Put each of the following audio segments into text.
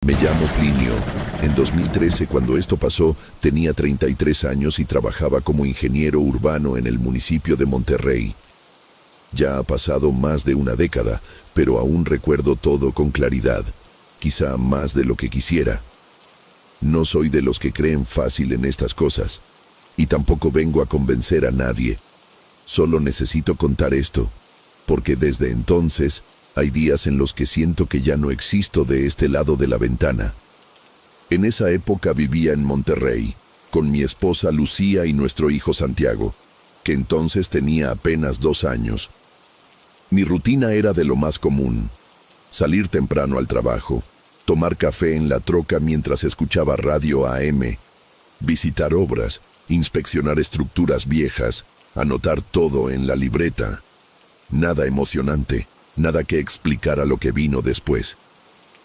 Me llamo Plinio. En 2013, cuando esto pasó, tenía 33 años y trabajaba como ingeniero urbano en el municipio de Monterrey. Ya ha pasado más de una década, pero aún recuerdo todo con claridad, quizá más de lo que quisiera. No soy de los que creen fácil en estas cosas, y tampoco vengo a convencer a nadie. Solo necesito contar esto, porque desde entonces hay días en los que siento que ya no existo de este lado de la ventana. En esa época vivía en Monterrey, con mi esposa Lucía y nuestro hijo Santiago, que entonces tenía apenas 2 años. Mi rutina era de lo más común: salir temprano al trabajo, tomar café en la troca mientras escuchaba radio AM, visitar obras, inspeccionar estructuras viejas, anotar todo en la libreta. Nada emocionante, nada que explicara lo que vino después.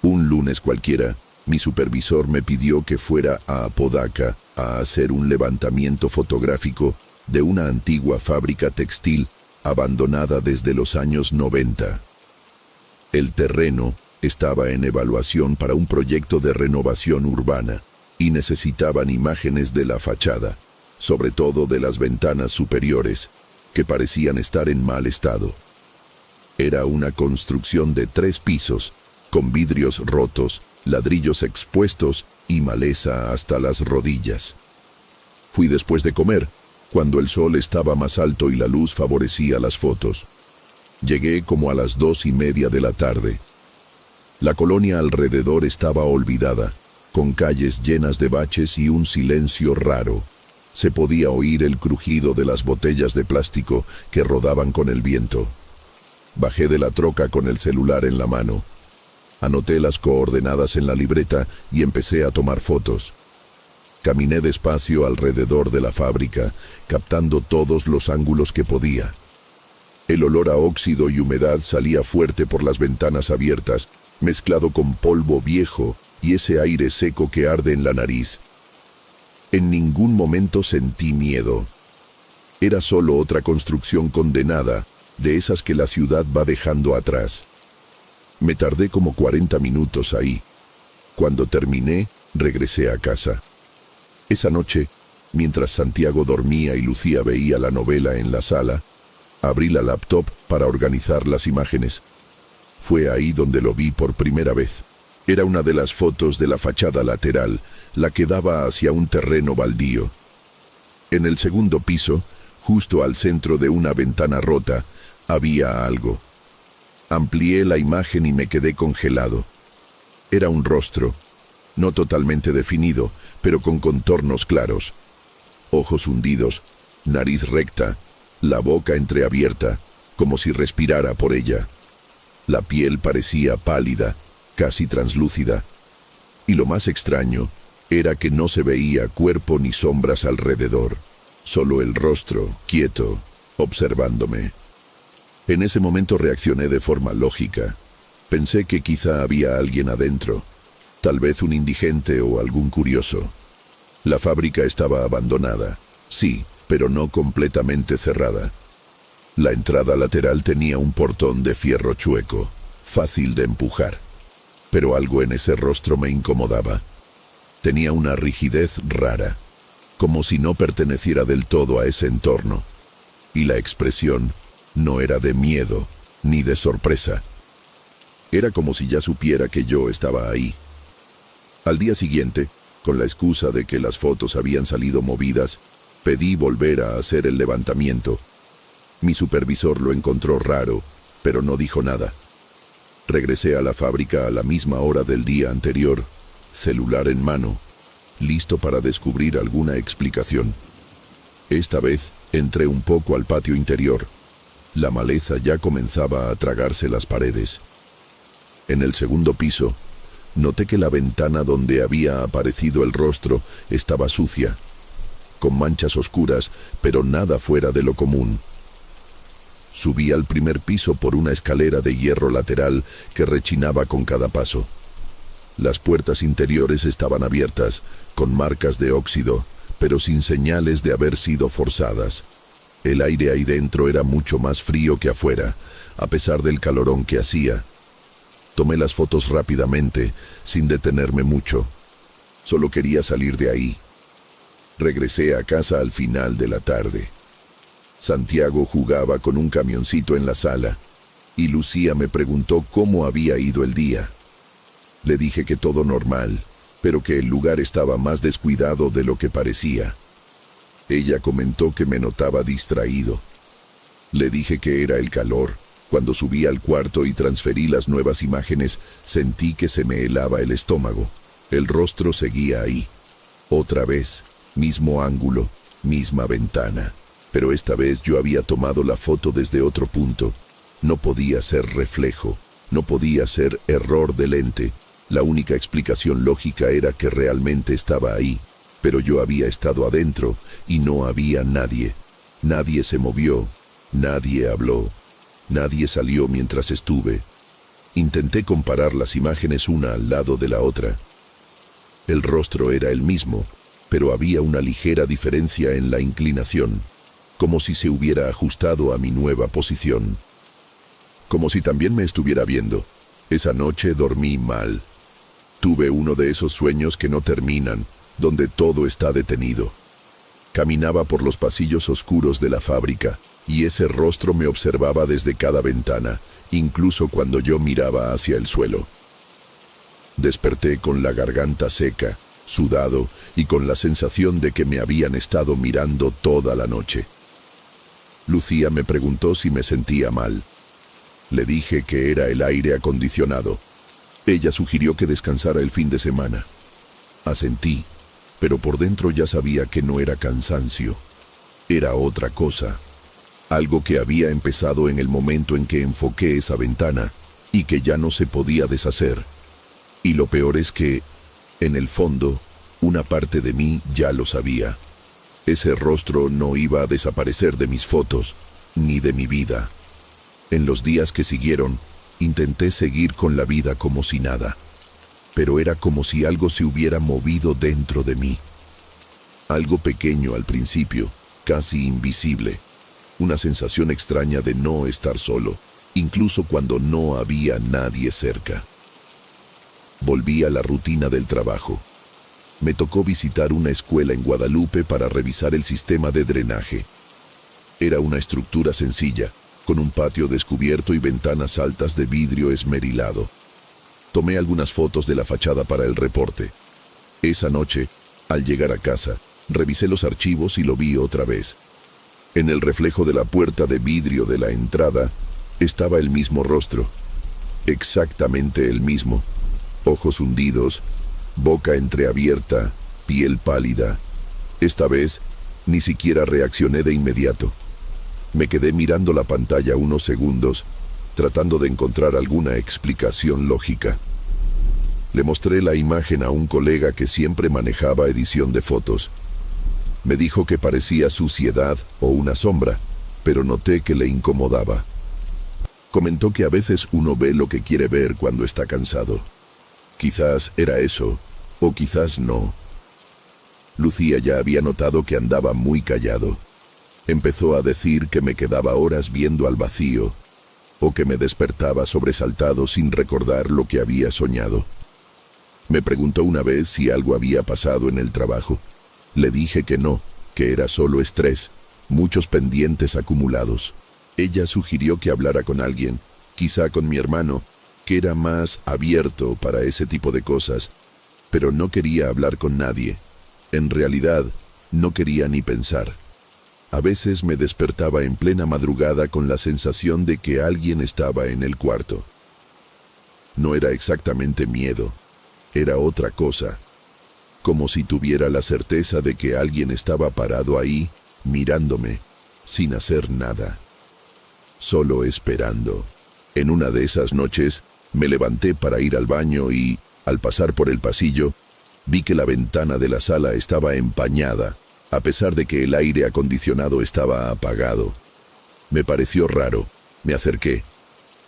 Un lunes cualquiera, mi supervisor me pidió que fuera a Apodaca a hacer un levantamiento fotográfico de una antigua fábrica textil abandonada desde los años 90. El terreno estaba en evaluación para un proyecto de renovación urbana y necesitaban imágenes de la fachada, sobre todo de las ventanas superiores, que parecían estar en mal estado. Era una construcción de 3 pisos, con vidrios rotos, ladrillos expuestos y maleza hasta las rodillas. Fui después de comer, cuando el sol estaba más alto y la luz favorecía las fotos. Llegué como a las 2:30 de la tarde. La colonia alrededor estaba olvidada, con calles llenas de baches y un silencio raro. Se podía oír el crujido de las botellas de plástico que rodaban con el viento. Bajé de la troca con el celular en la mano. Anoté las coordenadas en la libreta y empecé a tomar fotos. Caminé despacio alrededor de la fábrica, captando todos los ángulos que podía. El olor a óxido y humedad salía fuerte por las ventanas abiertas, mezclado con polvo viejo y ese aire seco que arde en la nariz. En ningún momento sentí miedo. Era solo otra construcción condenada, de esas que la ciudad va dejando atrás. Me tardé como 40 minutos ahí. Cuando terminé, regresé a casa. Esa noche, mientras Santiago dormía y Lucía veía la novela en la sala, abrí la laptop para organizar las imágenes. Fue ahí donde lo vi por primera vez. Era una de las fotos de la fachada lateral, la que daba hacia un terreno baldío. En el segundo piso, justo al centro de una ventana rota, había algo. Amplié la imagen y me quedé congelado. Era un rostro, no totalmente definido, pero con contornos claros. Ojos hundidos, nariz recta, la boca entreabierta, como si respirara por ella. La piel parecía pálida, casi translúcida. Y lo más extraño era que no se veía cuerpo ni sombras alrededor, solo el rostro, quieto, observándome. En ese momento reaccioné de forma lógica. Pensé que quizá había alguien adentro, tal vez un indigente o algún curioso. La fábrica estaba abandonada, sí, pero no completamente cerrada. La entrada lateral tenía un portón de fierro chueco, fácil de empujar. Pero algo en ese rostro me incomodaba. Tenía una rigidez rara, como si no perteneciera del todo a ese entorno. Y la expresión no era de miedo ni de sorpresa. Era como si ya supiera que yo estaba ahí. Al día siguiente, con la excusa de que las fotos habían salido movidas, pedí volver a hacer el levantamiento. Mi supervisor lo encontró raro, pero no dijo nada. Regresé a la fábrica a la misma hora del día anterior, celular en mano, listo para descubrir alguna explicación. Esta vez entré un poco al patio interior. La maleza ya comenzaba a tragarse las paredes. En el segundo piso, noté que la ventana donde había aparecido el rostro estaba sucia, con manchas oscuras, pero nada fuera de lo común. Subí al primer piso por una escalera de hierro lateral que rechinaba con cada paso. Las puertas interiores estaban abiertas, con marcas de óxido, pero sin señales de haber sido forzadas. El aire ahí dentro era mucho más frío que afuera, a pesar del calorón que hacía. Tomé las fotos rápidamente, sin detenerme mucho. Solo quería salir de ahí. Regresé a casa al final de la tarde. Santiago jugaba con un camioncito en la sala, y Lucía me preguntó cómo había ido el día. Le dije que todo normal, pero que el lugar estaba más descuidado de lo que parecía. Ella comentó que me notaba distraído. Le dije que era el calor. Cuando subí al cuarto y transferí las nuevas imágenes, sentí que se me helaba el estómago. El rostro seguía ahí. Otra vez, mismo ángulo, misma ventana. Pero esta vez yo había tomado la foto desde otro punto. No podía ser reflejo, no podía ser error de lente. La única explicación lógica era que realmente estaba ahí, pero yo había estado adentro y no había nadie. Nadie se movió, nadie habló, nadie salió mientras estuve. Intenté comparar las imágenes una al lado de la otra. El rostro era el mismo, pero había una ligera diferencia en la inclinación, como si se hubiera ajustado a mi nueva posición. Como si también me estuviera viendo. Esa noche dormí mal. Tuve uno de esos sueños que no terminan, donde todo está detenido. Caminaba por los pasillos oscuros de la fábrica, y ese rostro me observaba desde cada ventana, incluso cuando yo miraba hacia el suelo. Desperté con la garganta seca, sudado y con la sensación de que me habían estado mirando toda la noche. Lucía me preguntó si me sentía mal. Le dije que era el aire acondicionado. Ella sugirió que descansara el fin de semana. Asentí, pero por dentro ya sabía que no era cansancio. Era otra cosa. Algo que había empezado en el momento en que enfoqué esa ventana y que ya no se podía deshacer. Y lo peor es que, en el fondo, una parte de mí ya lo sabía. Ese rostro no iba a desaparecer de mis fotos, ni de mi vida. En los días que siguieron, intenté seguir con la vida como si nada, pero era como si algo se hubiera movido dentro de mí. Algo pequeño al principio, casi invisible, una sensación extraña de no estar solo, incluso cuando no había nadie cerca. Volví a la rutina del trabajo. Me tocó visitar una escuela en Guadalupe para revisar el sistema de drenaje. Era una estructura sencilla, con un patio descubierto y ventanas altas de vidrio esmerilado. Tomé algunas fotos de la fachada para el reporte. Esa noche, al llegar a casa, revisé los archivos y lo vi otra vez. En el reflejo de la puerta de vidrio de la entrada, estaba el mismo rostro. Exactamente el mismo. Ojos hundidos, boca entreabierta, piel pálida. Esta vez, ni siquiera reaccioné de inmediato. Me quedé mirando la pantalla unos segundos, tratando de encontrar alguna explicación lógica. Le mostré la imagen a un colega que siempre manejaba edición de fotos. Me dijo que parecía suciedad o una sombra, pero noté que le incomodaba. Comentó que a veces uno ve lo que quiere ver cuando está cansado. Quizás era eso, o quizás no. Lucía ya había notado que andaba muy callado. Empezó a decir que me quedaba horas viendo al vacío, o que me despertaba sobresaltado sin recordar lo que había soñado. Me preguntó una vez si algo había pasado en el trabajo. Le dije que no, que era solo estrés, muchos pendientes acumulados. Ella sugirió que hablara con alguien, quizá con mi hermano, que era más abierto para ese tipo de cosas, pero no quería hablar con nadie. En realidad, no quería ni pensar. A veces me despertaba en plena madrugada con la sensación de que alguien estaba en el cuarto. No era exactamente miedo, era otra cosa, como si tuviera la certeza de que alguien estaba parado ahí, mirándome, sin hacer nada, solo esperando. En una de esas noches, me levanté para ir al baño y, al pasar por el pasillo, vi que la ventana de la sala estaba empañada, a pesar de que el aire acondicionado estaba apagado. Me pareció raro, me acerqué,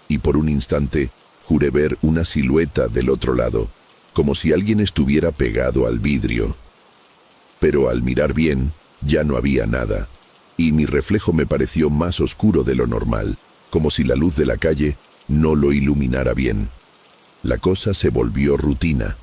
y por un instante juré ver una silueta del otro lado, como si alguien estuviera pegado al vidrio. Pero al mirar bien, ya no había nada, y mi reflejo me pareció más oscuro de lo normal, como si la luz de la calle no lo iluminara bien. La cosa se volvió rutina.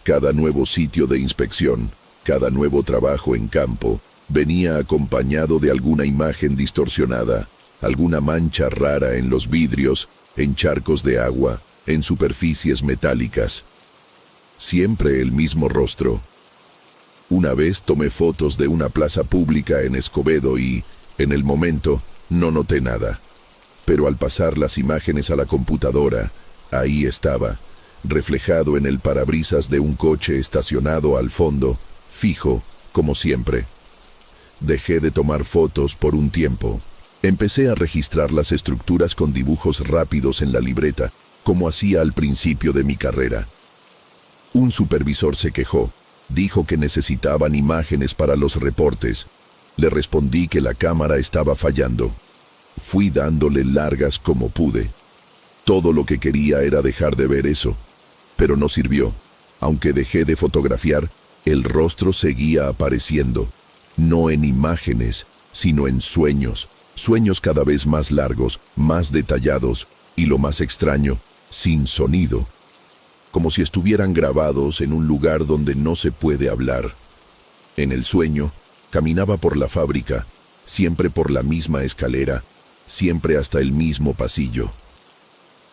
Cada nuevo sitio de inspección, cada nuevo trabajo en campo, venía acompañado de alguna imagen distorsionada, alguna mancha rara en los vidrios, en charcos de agua, en superficies metálicas. Siempre el mismo rostro. Una vez tomé fotos de una plaza pública en Escobedo y, en el momento, no noté nada. Pero al pasar las imágenes a la computadora, ahí estaba, reflejado en el parabrisas de un coche estacionado al fondo, fijo, como siempre. Dejé de tomar fotos por un tiempo. Empecé a registrar las estructuras con dibujos rápidos en la libreta, como hacía al principio de mi carrera. Un supervisor se quejó. Dijo que necesitaban imágenes para los reportes. Le respondí que la cámara estaba fallando. Fui dándole largas como pude. Todo lo que quería era dejar de ver eso. Pero no sirvió. Aunque dejé de fotografiar, el rostro seguía apareciendo. No en imágenes, sino en sueños. Sueños cada vez más largos, más detallados, y lo más extraño, sin sonido. Como si estuvieran grabados en un lugar donde no se puede hablar. En el sueño, caminaba por la fábrica, siempre por la misma escalera, siempre hasta el mismo pasillo.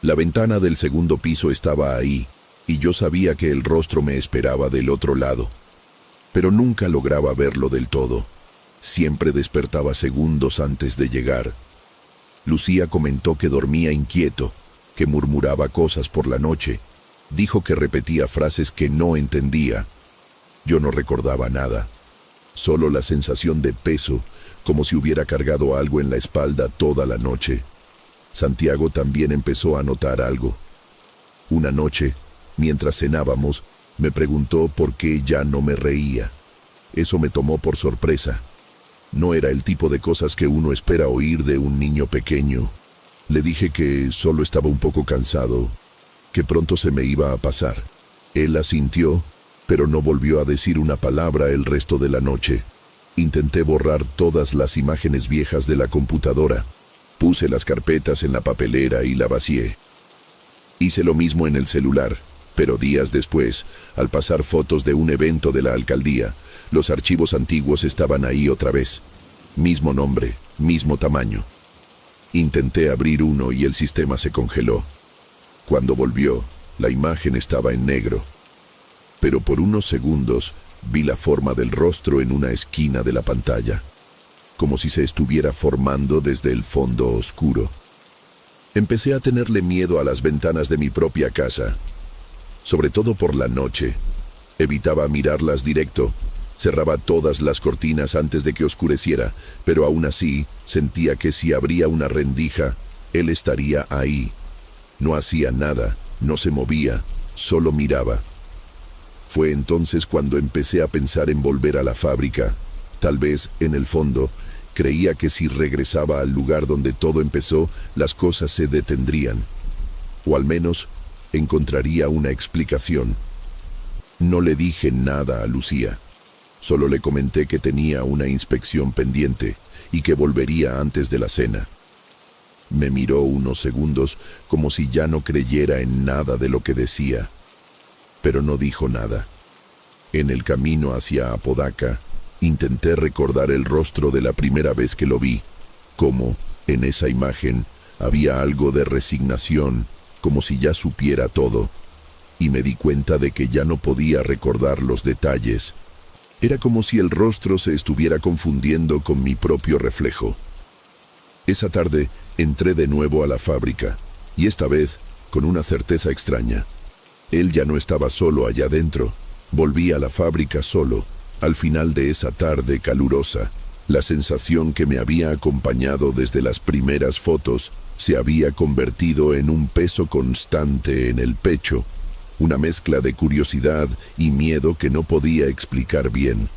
La ventana del segundo piso estaba ahí, y yo sabía que el rostro me esperaba del otro lado. Pero nunca lograba verlo del todo. Siempre despertaba segundos antes de llegar. Lucía comentó que dormía inquieto, que murmuraba cosas por la noche. Dijo que repetía frases que no entendía. Yo no recordaba nada, solo la sensación de peso, como si hubiera cargado algo en la espalda toda la noche. Santiago también empezó a notar algo. Una noche, mientras cenábamos, me preguntó por qué ya no me reía. Eso me tomó por sorpresa. No era el tipo de cosas que uno espera oír de un niño pequeño. Le dije que solo estaba un poco cansado, que pronto se me iba a pasar. Él asintió, pero no volvió a decir una palabra el resto de la noche. Intenté borrar todas las imágenes viejas de la computadora. Puse las carpetas en la papelera y la vacié. Hice lo mismo en el celular, pero días después, al pasar fotos de un evento de la alcaldía, los archivos antiguos estaban ahí otra vez. Mismo nombre, mismo tamaño. Intenté abrir uno y el sistema se congeló. Cuando volvió, la imagen estaba en negro. Pero por unos segundos vi la forma del rostro en una esquina de la pantalla, como si se estuviera formando desde el fondo oscuro. Empecé a tenerle miedo a las ventanas de mi propia casa, sobre todo por la noche. Evitaba mirarlas directo, cerraba todas las cortinas antes de que oscureciera, pero aún así sentía que si abría una rendija, él estaría ahí. No hacía nada, no se movía, solo miraba. Fue entonces cuando empecé a pensar en volver a la fábrica. Tal vez, en el fondo, creía que si regresaba al lugar donde todo empezó, las cosas se detendrían. O al menos, encontraría una explicación. No le dije nada a Lucía. Solo le comenté que tenía una inspección pendiente y que volvería antes de la cena. Me miró unos segundos como si ya no creyera en nada de lo que decía, pero no dijo nada. En el camino hacia Apodaca, intenté recordar el rostro de la primera vez que lo vi, como, en esa imagen, había algo de resignación, como si ya supiera todo, y me di cuenta de que ya no podía recordar los detalles. Era como si el rostro se estuviera confundiendo con mi propio reflejo. Esa tarde entré de nuevo a la fábrica, y esta vez con una certeza extraña. Él ya no estaba solo allá dentro. Volví a la fábrica solo, al final de esa tarde calurosa. La sensación que me había acompañado desde las primeras fotos se había convertido en un peso constante en el pecho, una mezcla de curiosidad y miedo que no podía explicar bien.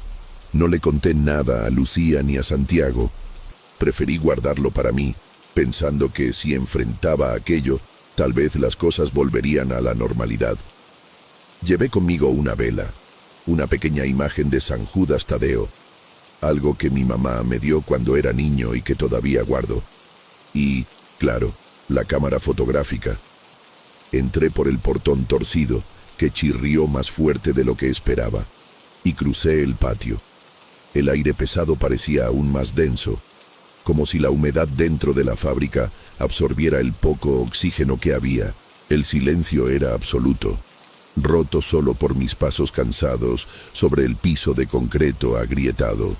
No le conté nada a Lucía ni a Santiago. Preferí guardarlo para mí, pensando que si enfrentaba aquello, tal vez las cosas volverían a la normalidad. Llevé conmigo una vela, una pequeña imagen de San Judas Tadeo, algo que mi mamá me dio cuando era niño y que todavía guardo. Y, claro, la cámara fotográfica. Entré por el portón torcido, que chirrió más fuerte de lo que esperaba, y crucé el patio. El aire pesado parecía aún más denso, como si la humedad dentro de la fábrica absorbiera el poco oxígeno que había. El silencio era absoluto, roto solo por mis pasos cansados sobre el piso de concreto agrietado.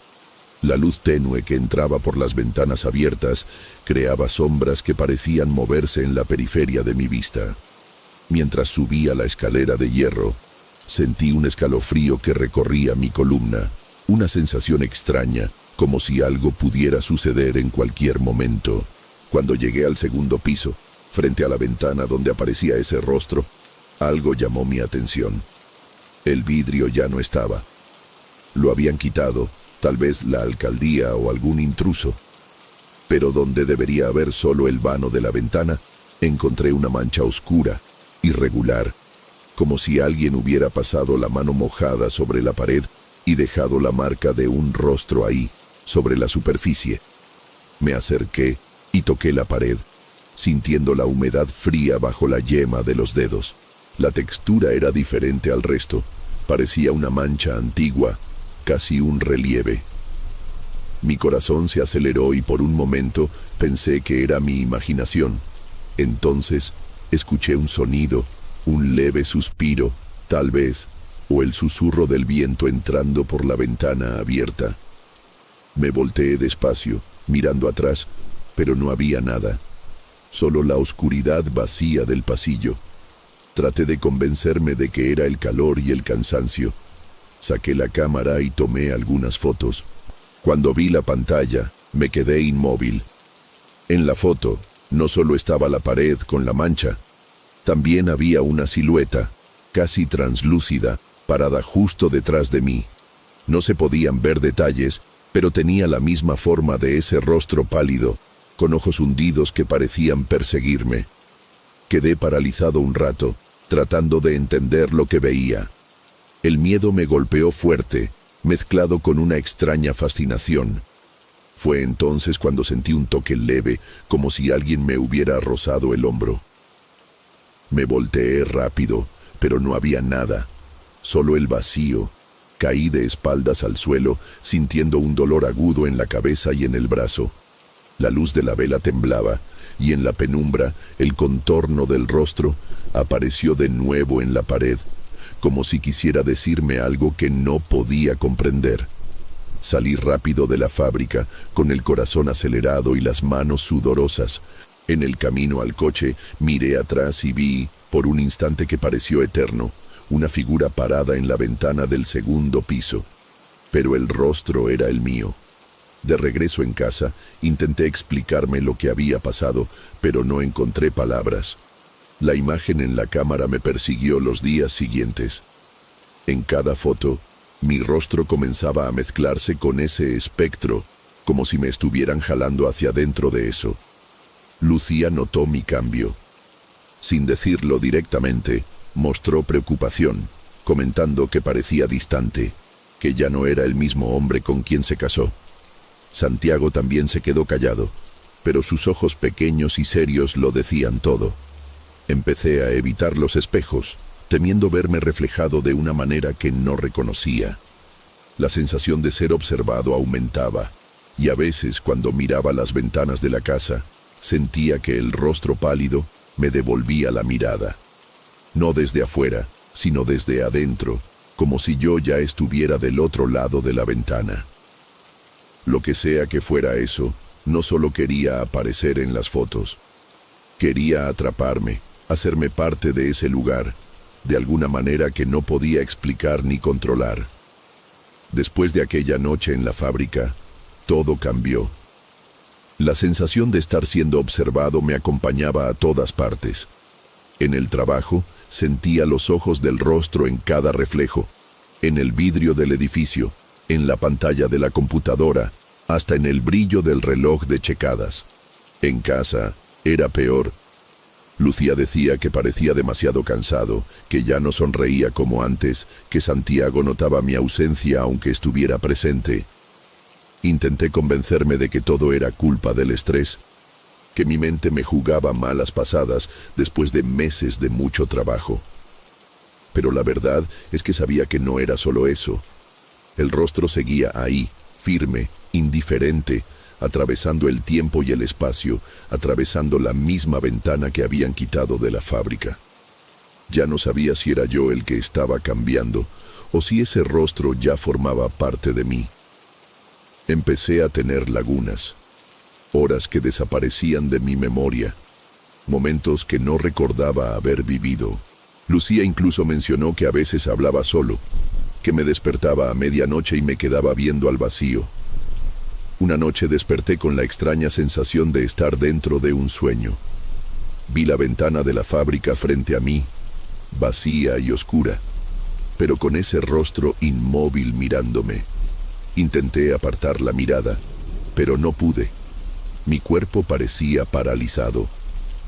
La luz tenue que entraba por las ventanas abiertas creaba sombras que parecían moverse en la periferia de mi vista. Mientras subía la escalera de hierro, sentí un escalofrío que recorría mi columna, una sensación extraña, como si algo pudiera suceder en cualquier momento. Cuando llegué al segundo piso, frente a la ventana donde aparecía ese rostro, algo llamó mi atención. El vidrio ya no estaba. Lo habían quitado, tal vez la alcaldía o algún intruso. Pero donde debería haber solo el vano de la ventana, encontré una mancha oscura, irregular, como si alguien hubiera pasado la mano mojada sobre la pared y dejado la marca de un rostro ahí, sobre la superficie. Me acerqué y toqué la pared, sintiendo la humedad fría bajo la yema de los dedos. La textura era diferente al resto, parecía una mancha antigua, casi un relieve. Mi corazón se aceleró y por un momento pensé que era mi imaginación. Entonces escuché un sonido, un leve suspiro, tal vez, o el susurro del viento entrando por la ventana abierta. Me volteé despacio, mirando atrás, pero no había nada, solo la oscuridad vacía del pasillo. Traté de convencerme de que era el calor y el cansancio. Saqué la cámara y tomé algunas fotos. Cuando vi la pantalla, me quedé inmóvil. En la foto, no solo estaba la pared con la mancha, también había una silueta, casi translúcida, parada justo detrás de mí. No se podían ver detalles, pero tenía la misma forma de ese rostro pálido, con ojos hundidos que parecían perseguirme. Quedé paralizado un rato, tratando de entender lo que veía. El miedo me golpeó fuerte, mezclado con una extraña fascinación. Fue entonces cuando sentí un toque leve, como si alguien me hubiera rozado el hombro. Me volteé rápido, pero no había nada, solo el vacío. Caí de espaldas al suelo, sintiendo un dolor agudo en la cabeza y en el brazo. La luz de la vela temblaba, y en la penumbra, el contorno del rostro apareció de nuevo en la pared, como si quisiera decirme algo que no podía comprender. Salí rápido de la fábrica, con el corazón acelerado y las manos sudorosas. En el camino al coche, miré atrás y vi, por un instante que pareció eterno, una figura parada en la ventana del segundo piso. Pero el rostro era el mío. De regreso en casa, intenté explicarme lo que había pasado, pero no encontré palabras. La imagen en la cámara me persiguió los días siguientes. En cada foto, mi rostro comenzaba a mezclarse con ese espectro, como si me estuvieran jalando hacia dentro de eso. Lucía notó mi cambio. Sin decirlo directamente, mostró preocupación, comentando que parecía distante, que ya no era el mismo hombre con quien se casó. Santiago también se quedó callado, pero sus ojos pequeños y serios lo decían todo. Empecé a evitar los espejos, temiendo verme reflejado de una manera que no reconocía. La sensación de ser observado aumentaba, y a veces cuando miraba las ventanas de la casa, sentía que el rostro pálido me devolvía la mirada. No desde afuera, sino desde adentro, como si yo ya estuviera del otro lado de la ventana. Lo que sea que fuera eso, no solo quería aparecer en las fotos. Quería atraparme, hacerme parte de ese lugar, de alguna manera que no podía explicar ni controlar. Después de aquella noche en la fábrica, todo cambió. La sensación de estar siendo observado me acompañaba a todas partes. En el trabajo, sentía los ojos del rostro en cada reflejo, en el vidrio del edificio, en la pantalla de la computadora, hasta en el brillo del reloj de checadas. En casa, era peor. Lucía decía que parecía demasiado cansado, que ya no sonreía como antes, que Santiago notaba mi ausencia aunque estuviera presente. Intenté convencerme de que todo era culpa del estrés, que mi mente me jugaba malas pasadas después de meses de mucho trabajo. Pero la verdad es que sabía que no era solo eso. El rostro seguía ahí, firme, indiferente, atravesando el tiempo y el espacio, atravesando la misma ventana que habían quitado de la fábrica. Ya no sabía si era yo el que estaba cambiando, o si ese rostro ya formaba parte de mí. Empecé a tener lagunas, horas que desaparecían de mi memoria, momentos que no recordaba haber vivido. Lucía incluso mencionó que a veces hablaba solo, que me despertaba a medianoche y me quedaba viendo al vacío. Una noche desperté con la extraña sensación de estar dentro de un sueño. Vi la ventana de la fábrica frente a mí, vacía y oscura, pero con ese rostro inmóvil mirándome. Intenté apartar la mirada, pero no pude. Mi cuerpo parecía paralizado.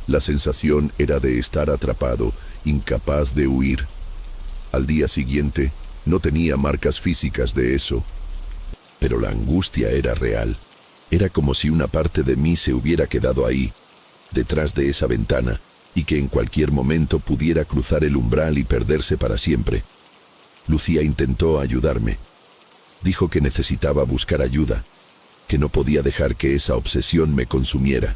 La sensación era de estar atrapado, incapaz de huir. Al día siguiente, no tenía marcas físicas de eso, pero la angustia era real. Era como si una parte de mí se hubiera quedado ahí, detrás de esa ventana, y que en cualquier momento pudiera cruzar el umbral y perderse para siempre. Lucía intentó ayudarme. Dijo que necesitaba buscar ayuda, que no podía dejar que esa obsesión me consumiera.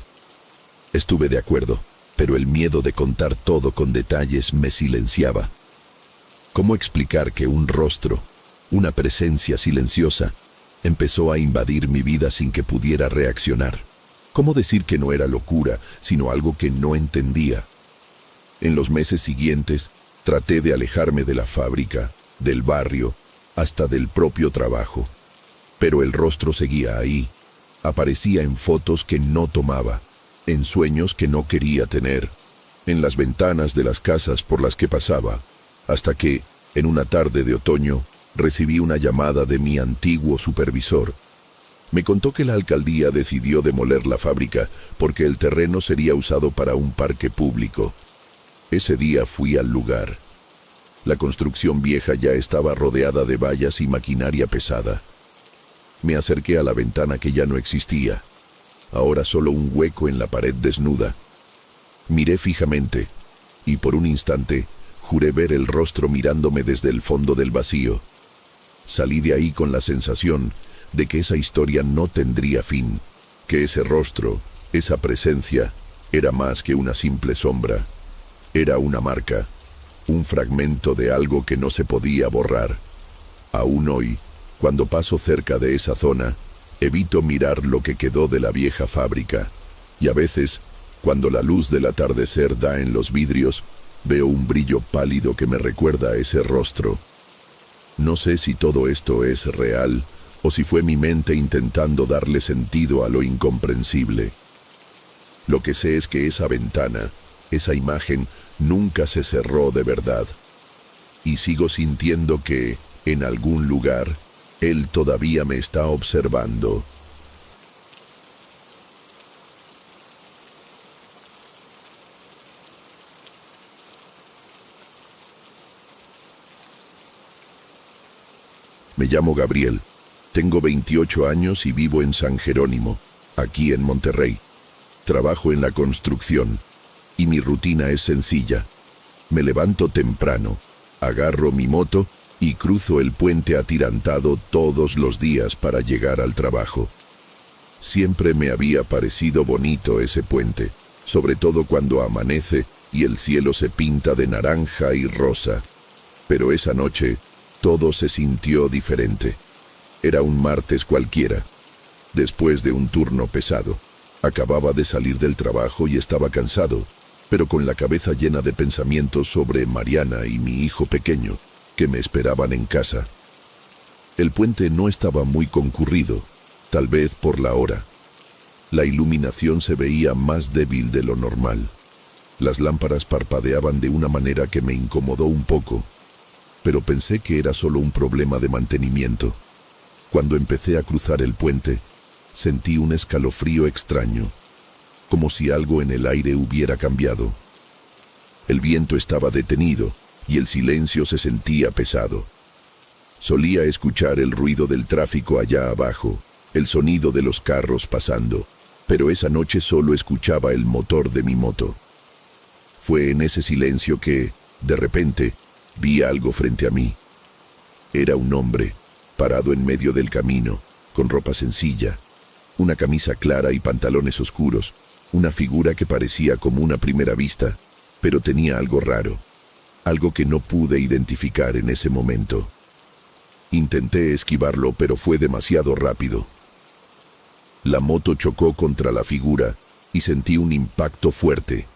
Estuve de acuerdo, pero el miedo de contar todo con detalles me silenciaba. ¿Cómo explicar que un rostro, una presencia silenciosa, empezó a invadir mi vida sin que pudiera reaccionar? ¿Cómo decir que no era locura, sino algo que no entendía? En los meses siguientes, traté de alejarme de la fábrica, del barrio, hasta del propio trabajo. Pero el rostro seguía ahí. Aparecía en fotos que no tomaba, en sueños que no quería tener, en las ventanas de las casas por las que pasaba, hasta que, en una tarde de otoño, recibí una llamada de mi antiguo supervisor. Me contó que la alcaldía decidió demoler la fábrica porque el terreno sería usado para un parque público. Ese día fui al lugar. La construcción vieja ya estaba rodeada de vallas y maquinaria pesada. Me acerqué a la ventana que ya no existía, ahora solo un hueco en la pared desnuda. Miré fijamente, y por un instante juré ver el rostro mirándome desde el fondo del vacío. Salí de ahí con la sensación de que esa historia no tendría fin, que ese rostro, esa presencia, era más que una simple sombra. Era una marca, un fragmento de algo que no se podía borrar. Aún hoy, cuando paso cerca de esa zona, evito mirar lo que quedó de la vieja fábrica, y a veces, cuando la luz del atardecer da en los vidrios, veo un brillo pálido que me recuerda a ese rostro. No sé si todo esto es real, o si fue mi mente intentando darle sentido a lo incomprensible. Lo que sé es que esa ventana, esa imagen, nunca se cerró de verdad. Y sigo sintiendo que, en algún lugar, él todavía me está observando. Me llamo Gabriel, tengo 28 años y vivo en San Jerónimo, aquí en Monterrey. Trabajo en la construcción y mi rutina es sencilla. Me levanto temprano, agarro mi moto y cruzo el puente atirantado todos los días para llegar al trabajo. Siempre me había parecido bonito ese puente, sobre todo cuando amanece y el cielo se pinta de naranja y rosa. Pero esa noche, todo se sintió diferente. Era un martes cualquiera, después de un turno pesado. Acababa de salir del trabajo y estaba cansado, pero con la cabeza llena de pensamientos sobre Mariana y mi hijo pequeño, que me esperaban en casa. El puente no estaba muy concurrido, tal vez por la hora. La iluminación se veía más débil de lo normal. Las lámparas parpadeaban de una manera que me incomodó un poco, pero pensé que era solo un problema de mantenimiento. Cuando empecé a cruzar el puente, sentí un escalofrío extraño, como si algo en el aire hubiera cambiado. El viento estaba detenido y el silencio se sentía pesado. Solía escuchar el ruido del tráfico allá abajo, el sonido de los carros pasando, pero esa noche solo escuchaba el motor de mi moto. Fue en ese silencio que, de repente, vi algo frente a mí. Era un hombre, parado en medio del camino, con ropa sencilla, una camisa clara y pantalones oscuros, una figura que parecía común a primera vista, pero tenía algo raro, algo que no pude identificar en ese momento. Intenté esquivarlo, pero fue demasiado rápido. La moto chocó contra la figura y sentí un impacto fuerte.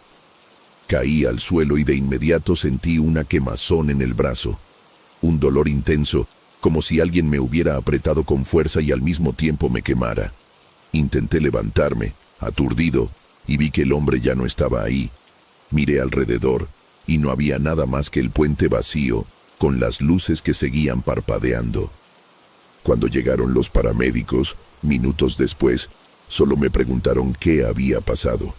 Caí al suelo y de inmediato sentí una quemazón en el brazo, un dolor intenso, como si alguien me hubiera apretado con fuerza y al mismo tiempo me quemara. Intenté levantarme, aturdido, y vi que el hombre ya no estaba ahí. Miré alrededor y no había nada más que el puente vacío, con las luces que seguían parpadeando. Cuando llegaron los paramédicos, minutos después, solo me preguntaron qué había pasado.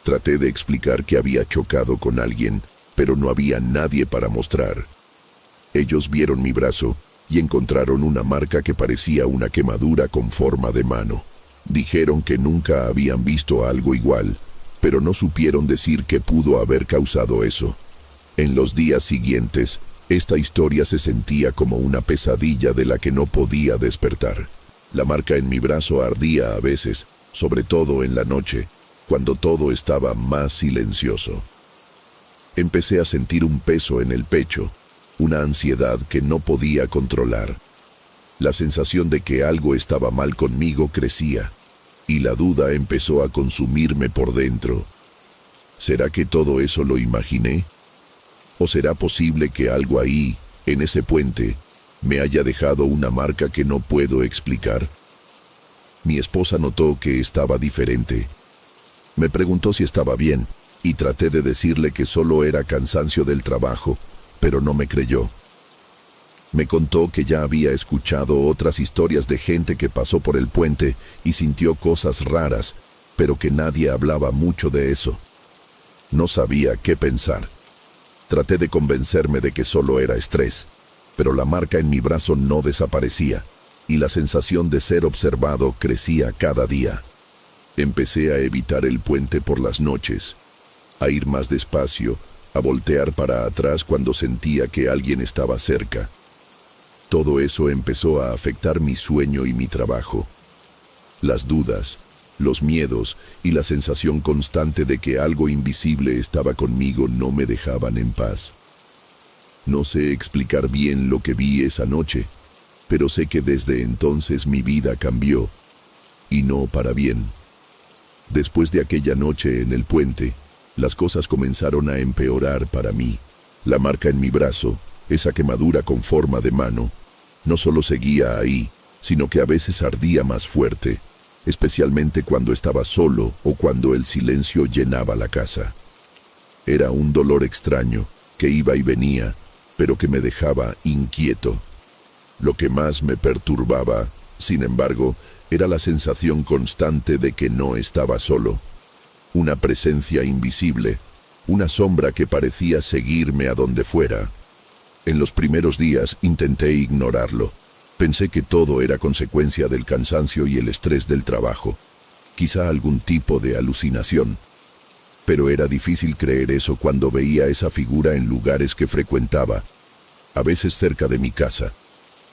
Traté de explicar que había chocado con alguien, pero no había nadie para mostrar. Ellos vieron mi brazo y encontraron una marca que parecía una quemadura con forma de mano. Dijeron que nunca habían visto algo igual, pero no supieron decir qué pudo haber causado eso. En los días siguientes, esta historia se sentía como una pesadilla de la que no podía despertar. La marca en mi brazo ardía a veces, sobre todo en la noche, cuando todo estaba más silencioso. Empecé a sentir un peso en el pecho, una ansiedad que no podía controlar. La sensación de que algo estaba mal conmigo crecía, y la duda empezó a consumirme por dentro. ¿Será que todo eso lo imaginé? ¿O será posible que algo ahí, en ese puente, me haya dejado una marca que no puedo explicar? Mi esposa notó que estaba diferente. Me preguntó si estaba bien, y traté de decirle que solo era cansancio del trabajo, pero no me creyó. Me contó que ya había escuchado otras historias de gente que pasó por el puente y sintió cosas raras, pero que nadie hablaba mucho de eso. No sabía qué pensar. Traté de convencerme de que solo era estrés, pero la marca en mi brazo no desaparecía, y la sensación de ser observado crecía cada día. Empecé a evitar el puente por las noches, a ir más despacio, a voltear para atrás cuando sentía que alguien estaba cerca. Todo eso empezó a afectar mi sueño y mi trabajo. Las dudas, los miedos y la sensación constante de que algo invisible estaba conmigo no me dejaban en paz. No sé explicar bien lo que vi esa noche, pero sé que desde entonces mi vida cambió, y no para bien. Después de aquella noche en el puente, las cosas comenzaron a empeorar para mí. La marca en mi brazo, esa quemadura con forma de mano, no solo seguía ahí, sino que a veces ardía más fuerte, especialmente cuando estaba solo o cuando el silencio llenaba la casa. Era un dolor extraño, que iba y venía, pero que me dejaba inquieto. Lo que más me perturbaba, sin embargo, era la sensación constante de que no estaba solo. Una presencia invisible, una sombra que parecía seguirme a donde fuera. En los primeros días intenté ignorarlo. Pensé que todo era consecuencia del cansancio y el estrés del trabajo, quizá algún tipo de alucinación. Pero era difícil creer eso cuando veía esa figura en lugares que frecuentaba, a veces cerca de mi casa,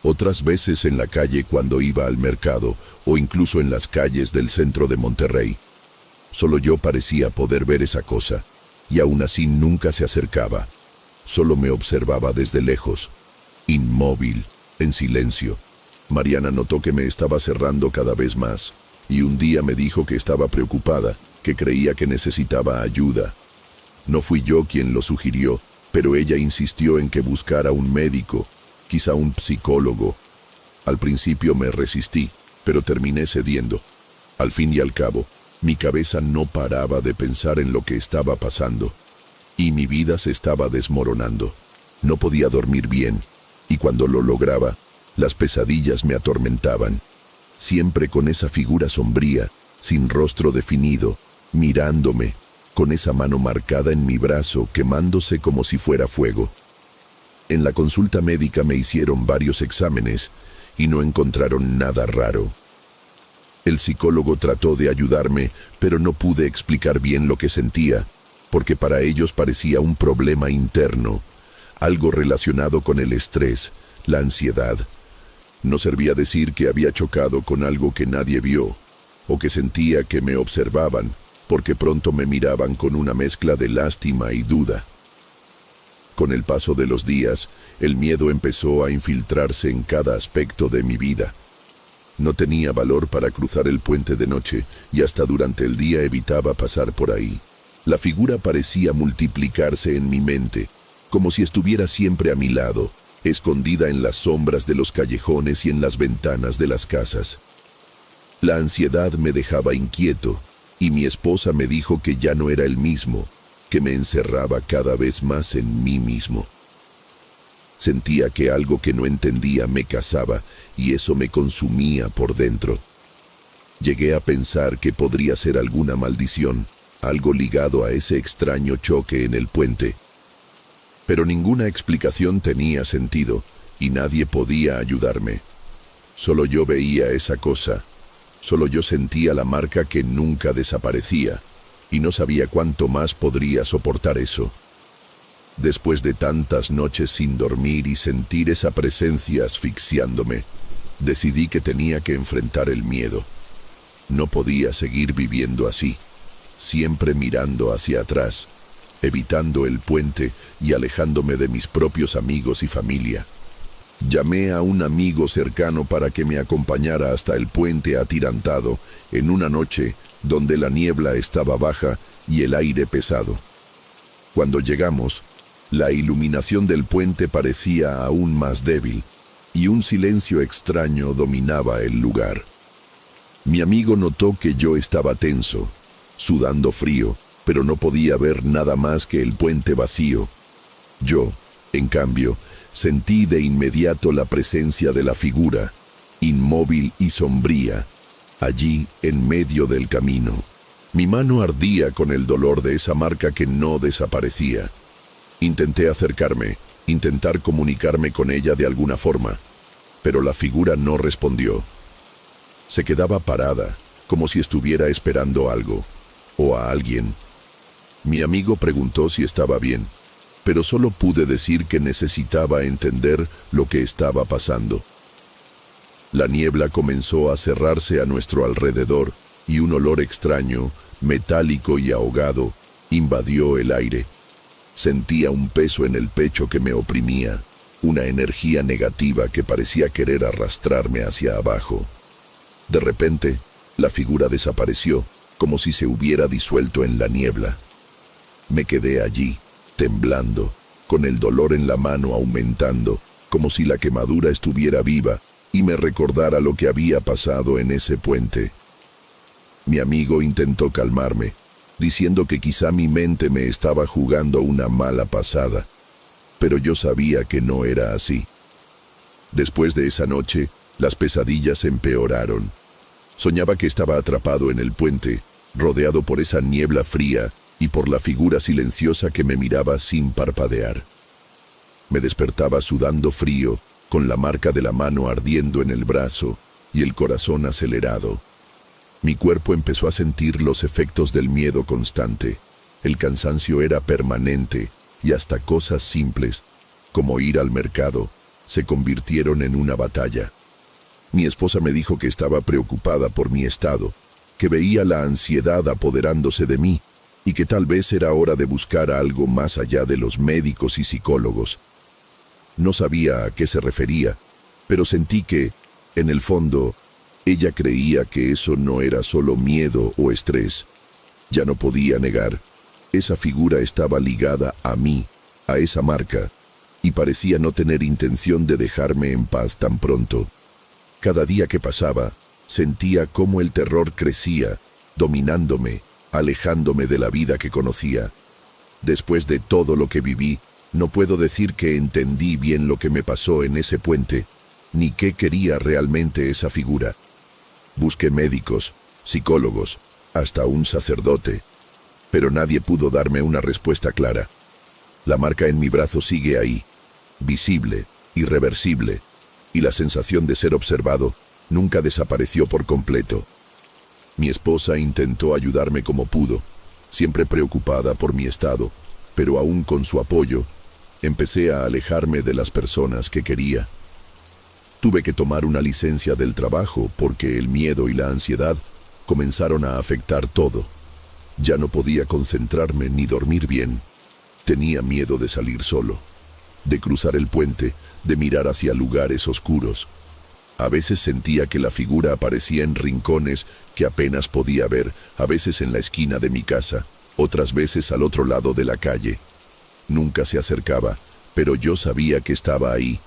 otras veces en la calle cuando iba al mercado o incluso en las calles del centro de Monterrey. Solo yo parecía poder ver esa cosa, y aún así nunca se acercaba. Solo me observaba desde lejos, inmóvil, en silencio. Mariana notó que me estaba cerrando cada vez más, y un día me dijo que estaba preocupada, que creía que necesitaba ayuda. No fui yo quien lo sugirió, pero ella insistió en que buscara un médico, quizá un psicólogo. Al principio me resistí, pero terminé cediendo. Al fin y al cabo, mi cabeza no paraba de pensar en lo que estaba pasando, y mi vida se estaba desmoronando. No podía dormir bien, y cuando lo lograba, las pesadillas me atormentaban, siempre con esa figura sombría, sin rostro definido, mirándome, con esa mano marcada en mi brazo, quemándose como si fuera fuego. En la consulta médica me hicieron varios exámenes y no encontraron nada raro. El psicólogo trató de ayudarme, pero no pude explicar bien lo que sentía, porque para ellos parecía un problema interno, algo relacionado con el estrés, la ansiedad. No servía decir que había chocado con algo que nadie vio, o que sentía que me observaban, porque pronto me miraban con una mezcla de lástima y duda. Con el paso de los días, el miedo empezó a infiltrarse en cada aspecto de mi vida. No tenía valor para cruzar el puente de noche y hasta durante el día evitaba pasar por ahí. La figura parecía multiplicarse en mi mente, como si estuviera siempre a mi lado, escondida en las sombras de los callejones y en las ventanas de las casas. La ansiedad me dejaba inquieto y mi esposa me dijo que ya no era el mismo, que me encerraba cada vez más en mí mismo. Sentía que algo que no entendía me cazaba y eso me consumía por dentro. Llegué a pensar que podría ser alguna maldición, algo ligado a ese extraño choque en el puente. Pero ninguna explicación tenía sentido y nadie podía ayudarme. Solo yo veía esa cosa, solo yo sentía la marca que nunca desaparecía y no sabía cuánto más podría soportar eso. Después de tantas noches sin dormir y sentir esa presencia asfixiándome, decidí que tenía que enfrentar el miedo. No podía seguir viviendo así, siempre mirando hacia atrás, evitando el puente y alejándome de mis propios amigos y familia. Llamé a un amigo cercano para que me acompañara hasta el puente atirantado en una noche donde la niebla estaba baja y el aire pesado. Cuando llegamos, la iluminación del puente parecía aún más débil y un silencio extraño dominaba el lugar. Mi amigo notó que yo estaba tenso, sudando frío, pero no podía ver nada más que el puente vacío. Yo, en cambio, sentí de inmediato la presencia de la figura, inmóvil y sombría, allí en medio del camino. Mi mano ardía con el dolor de esa marca que no desaparecía. Intenté acercarme, intentar comunicarme con ella de alguna forma, pero la figura no respondió. Se quedaba parada, como si estuviera esperando algo, o a alguien. Mi amigo preguntó si estaba bien, pero solo pude decir que necesitaba entender lo que estaba pasando. La niebla comenzó a cerrarse a nuestro alrededor y un olor extraño, metálico y ahogado, invadió el aire. Sentía un peso en el pecho que me oprimía, una energía negativa que parecía querer arrastrarme hacia abajo. De repente, la figura desapareció, como si se hubiera disuelto en la niebla. Me quedé allí, temblando, con el dolor en la mano aumentando, como si la quemadura estuviera viva y me recordara lo que había pasado en ese puente. Mi amigo intentó calmarme, diciendo que quizá mi mente me estaba jugando una mala pasada, pero yo sabía que no era así. Después de esa noche, las pesadillas empeoraron. Soñaba que estaba atrapado en el puente, rodeado por esa niebla fría y por la figura silenciosa que me miraba sin parpadear. Me despertaba sudando frío, con la marca de la mano ardiendo en el brazo y el corazón acelerado. Mi cuerpo empezó a sentir los efectos del miedo constante. El cansancio era permanente y hasta cosas simples, como ir al mercado, se convirtieron en una batalla. Mi esposa me dijo que estaba preocupada por mi estado, que veía la ansiedad apoderándose de mí y que tal vez era hora de buscar algo más allá de los médicos y psicólogos. No sabía a qué se refería, pero sentí que, en el fondo, ella creía que eso no era solo miedo o estrés. Ya no podía negar. Esa figura estaba ligada a mí, a esa marca, y parecía no tener intención de dejarme en paz tan pronto. Cada día que pasaba, sentía cómo el terror crecía, dominándome, alejándome de la vida que conocía. Después de todo lo que viví, no puedo decir que entendí bien lo que me pasó en ese puente, ni qué quería realmente esa figura. Busqué médicos, psicólogos, hasta un sacerdote, pero nadie pudo darme una respuesta clara. La marca en mi brazo sigue ahí, visible, irreversible, y la sensación de ser observado nunca desapareció por completo. Mi esposa intentó ayudarme como pudo, siempre preocupada por mi estado, pero aún con su apoyo, empecé a alejarme de las personas que quería. Tuve que tomar una licencia del trabajo porque el miedo y la ansiedad comenzaron a afectar todo. Ya no podía concentrarme ni dormir bien. Tenía miedo de salir solo, de cruzar el puente, de mirar hacia lugares oscuros. A veces sentía que la figura aparecía en rincones que apenas podía ver, a veces en la esquina de mi casa, otras veces al otro lado de la calle. Nunca se acercaba, pero yo sabía que estaba ahí.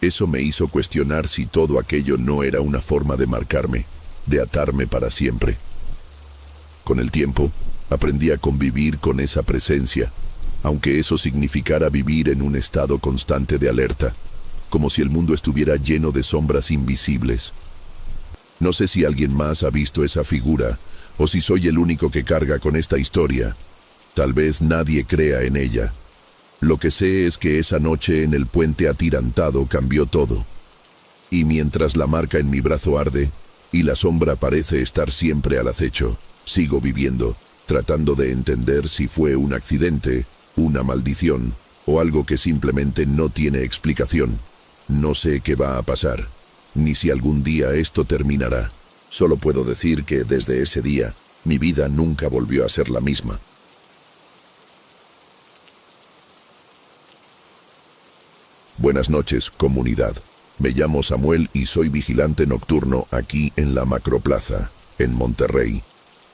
Eso me hizo cuestionar si todo aquello no era una forma de marcarme, de atarme para siempre. Con el tiempo, aprendí a convivir con esa presencia, aunque eso significara vivir en un estado constante de alerta, como si el mundo estuviera lleno de sombras invisibles. No sé si alguien más ha visto esa figura, o si soy el único que carga con esta historia. Tal vez nadie crea en ella. Lo que sé es que esa noche en el puente atirantado cambió todo. Y mientras la marca en mi brazo arde, y la sombra parece estar siempre al acecho, sigo viviendo, tratando de entender si fue un accidente, una maldición, o algo que simplemente no tiene explicación. No sé qué va a pasar, ni si algún día esto terminará. Solo puedo decir que desde ese día, mi vida nunca volvió a ser la misma. Buenas noches, comunidad. Me llamo Samuel y soy vigilante nocturno aquí en la Macroplaza, en Monterrey.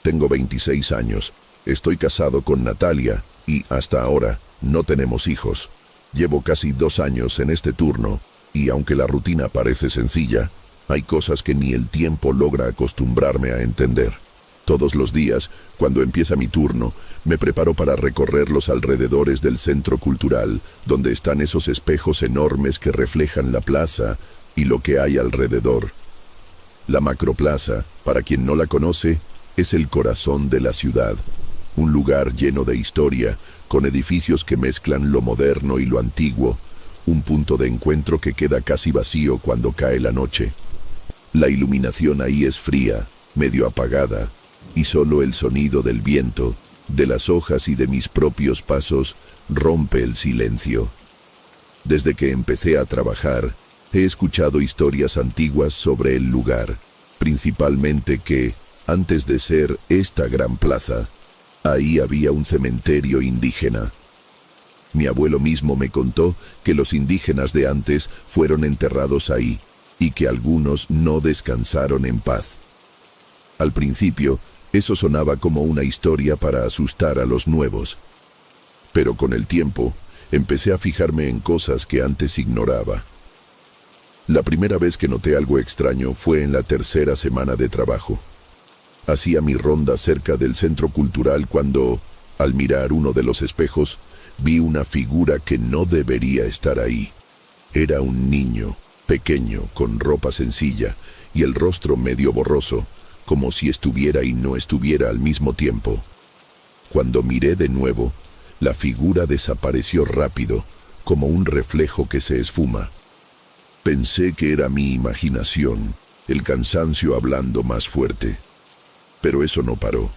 Tengo 26 años, estoy casado con Natalia y hasta ahora no tenemos hijos. Llevo casi 2 años en este turno y aunque la rutina parece sencilla, hay cosas que ni el tiempo logra acostumbrarme a entender. Todos los días, cuando empieza mi turno, me preparo para recorrer los alrededores del centro cultural, donde están esos espejos enormes que reflejan la plaza y lo que hay alrededor. La Macroplaza, para quien no la conoce, es el corazón de la ciudad. Un lugar lleno de historia, con edificios que mezclan lo moderno y lo antiguo, un punto de encuentro que queda casi vacío cuando cae la noche. La iluminación ahí es fría, medio apagada, y solo el sonido del viento, de las hojas y de mis propios pasos rompe el silencio. Desde que empecé a trabajar, he escuchado historias antiguas sobre el lugar, principalmente que, antes de ser esta gran plaza, ahí había un cementerio indígena. Mi abuelo mismo me contó que los indígenas de antes fueron enterrados ahí, y que algunos no descansaron en paz. Al principio, eso sonaba como una historia para asustar a los nuevos. Pero con el tiempo, empecé a fijarme en cosas que antes ignoraba. La primera vez que noté algo extraño fue en la 3ª semana de trabajo. Hacía mi ronda cerca del centro cultural cuando, al mirar uno de los espejos, vi una figura que no debería estar ahí. Era un niño, pequeño, con ropa sencilla y el rostro medio borroso, como si estuviera y no estuviera al mismo tiempo. Cuando miré de nuevo, la figura desapareció rápido, como un reflejo que se esfuma. Pensé que era mi imaginación, el cansancio hablando más fuerte. Pero eso no paró.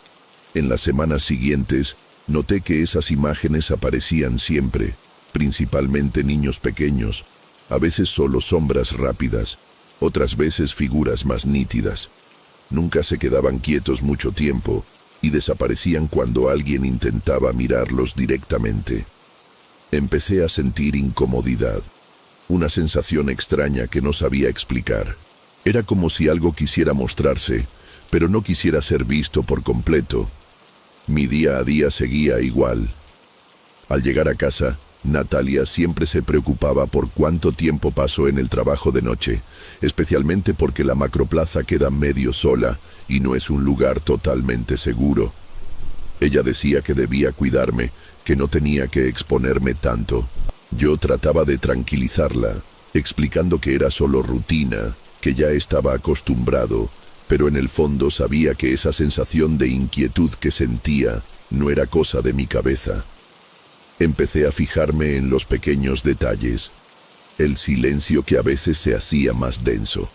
En las semanas siguientes, noté que esas imágenes aparecían siempre, principalmente niños pequeños, a veces solo sombras rápidas, otras veces figuras más nítidas. Nunca se quedaban quietos mucho tiempo y desaparecían cuando alguien intentaba mirarlos directamente. Empecé a sentir incomodidad, una sensación extraña que no sabía explicar. Era como si algo quisiera mostrarse, pero no quisiera ser visto por completo. Mi día a día seguía igual. Al llegar a casa, Natalia siempre se preocupaba por cuánto tiempo pasó en el trabajo de noche, especialmente porque la Macroplaza queda medio sola y no es un lugar totalmente seguro. Ella decía que debía cuidarme, que no tenía que exponerme tanto. Yo trataba de tranquilizarla, explicando que era solo rutina, que ya estaba acostumbrado, pero en el fondo sabía que esa sensación de inquietud que sentía no era cosa de mi cabeza. Empecé a fijarme en los pequeños detalles, el silencio que a veces se hacía más denso.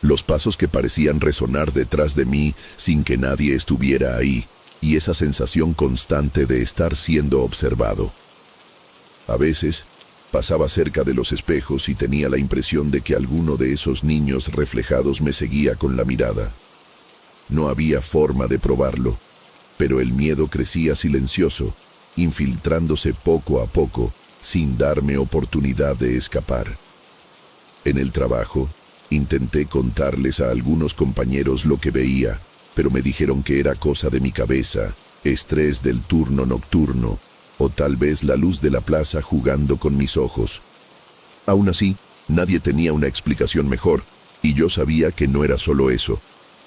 Los pasos que parecían resonar detrás de mí sin que nadie estuviera ahí, y esa sensación constante de estar siendo observado. A veces, pasaba cerca de los espejos y tenía la impresión de que alguno de esos niños reflejados me seguía con la mirada. No había forma de probarlo, pero el miedo crecía silencioso, infiltrándose poco a poco, sin darme oportunidad de escapar. En el trabajo, intenté contarles a algunos compañeros lo que veía, pero me dijeron que era cosa de mi cabeza, estrés del turno nocturno, o tal vez la luz de la plaza jugando con mis ojos. Aún así, nadie tenía una explicación mejor, y yo sabía que no era solo eso.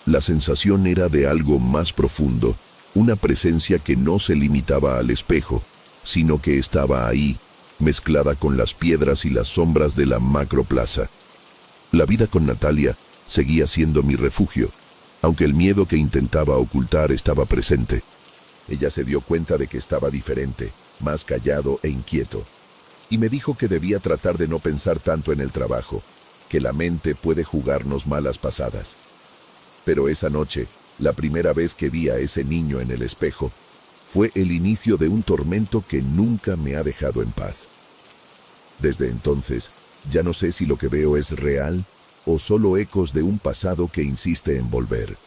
La sensación era de algo más profundo, una presencia que no se limitaba al espejo, sino que estaba ahí, mezclada con las piedras y las sombras de la macroplaza. La vida con Natalia seguía siendo mi refugio, aunque el miedo que intentaba ocultar estaba presente. Ella se dio cuenta de que estaba diferente, más callado e inquieto, y me dijo que debía tratar de no pensar tanto en el trabajo, que la mente puede jugarnos malas pasadas. Pero esa noche, la primera vez que vi a ese niño en el espejo, fue el inicio de un tormento que nunca me ha dejado en paz. Desde entonces, ya no sé si lo que veo es real o solo ecos de un pasado que insiste en volver.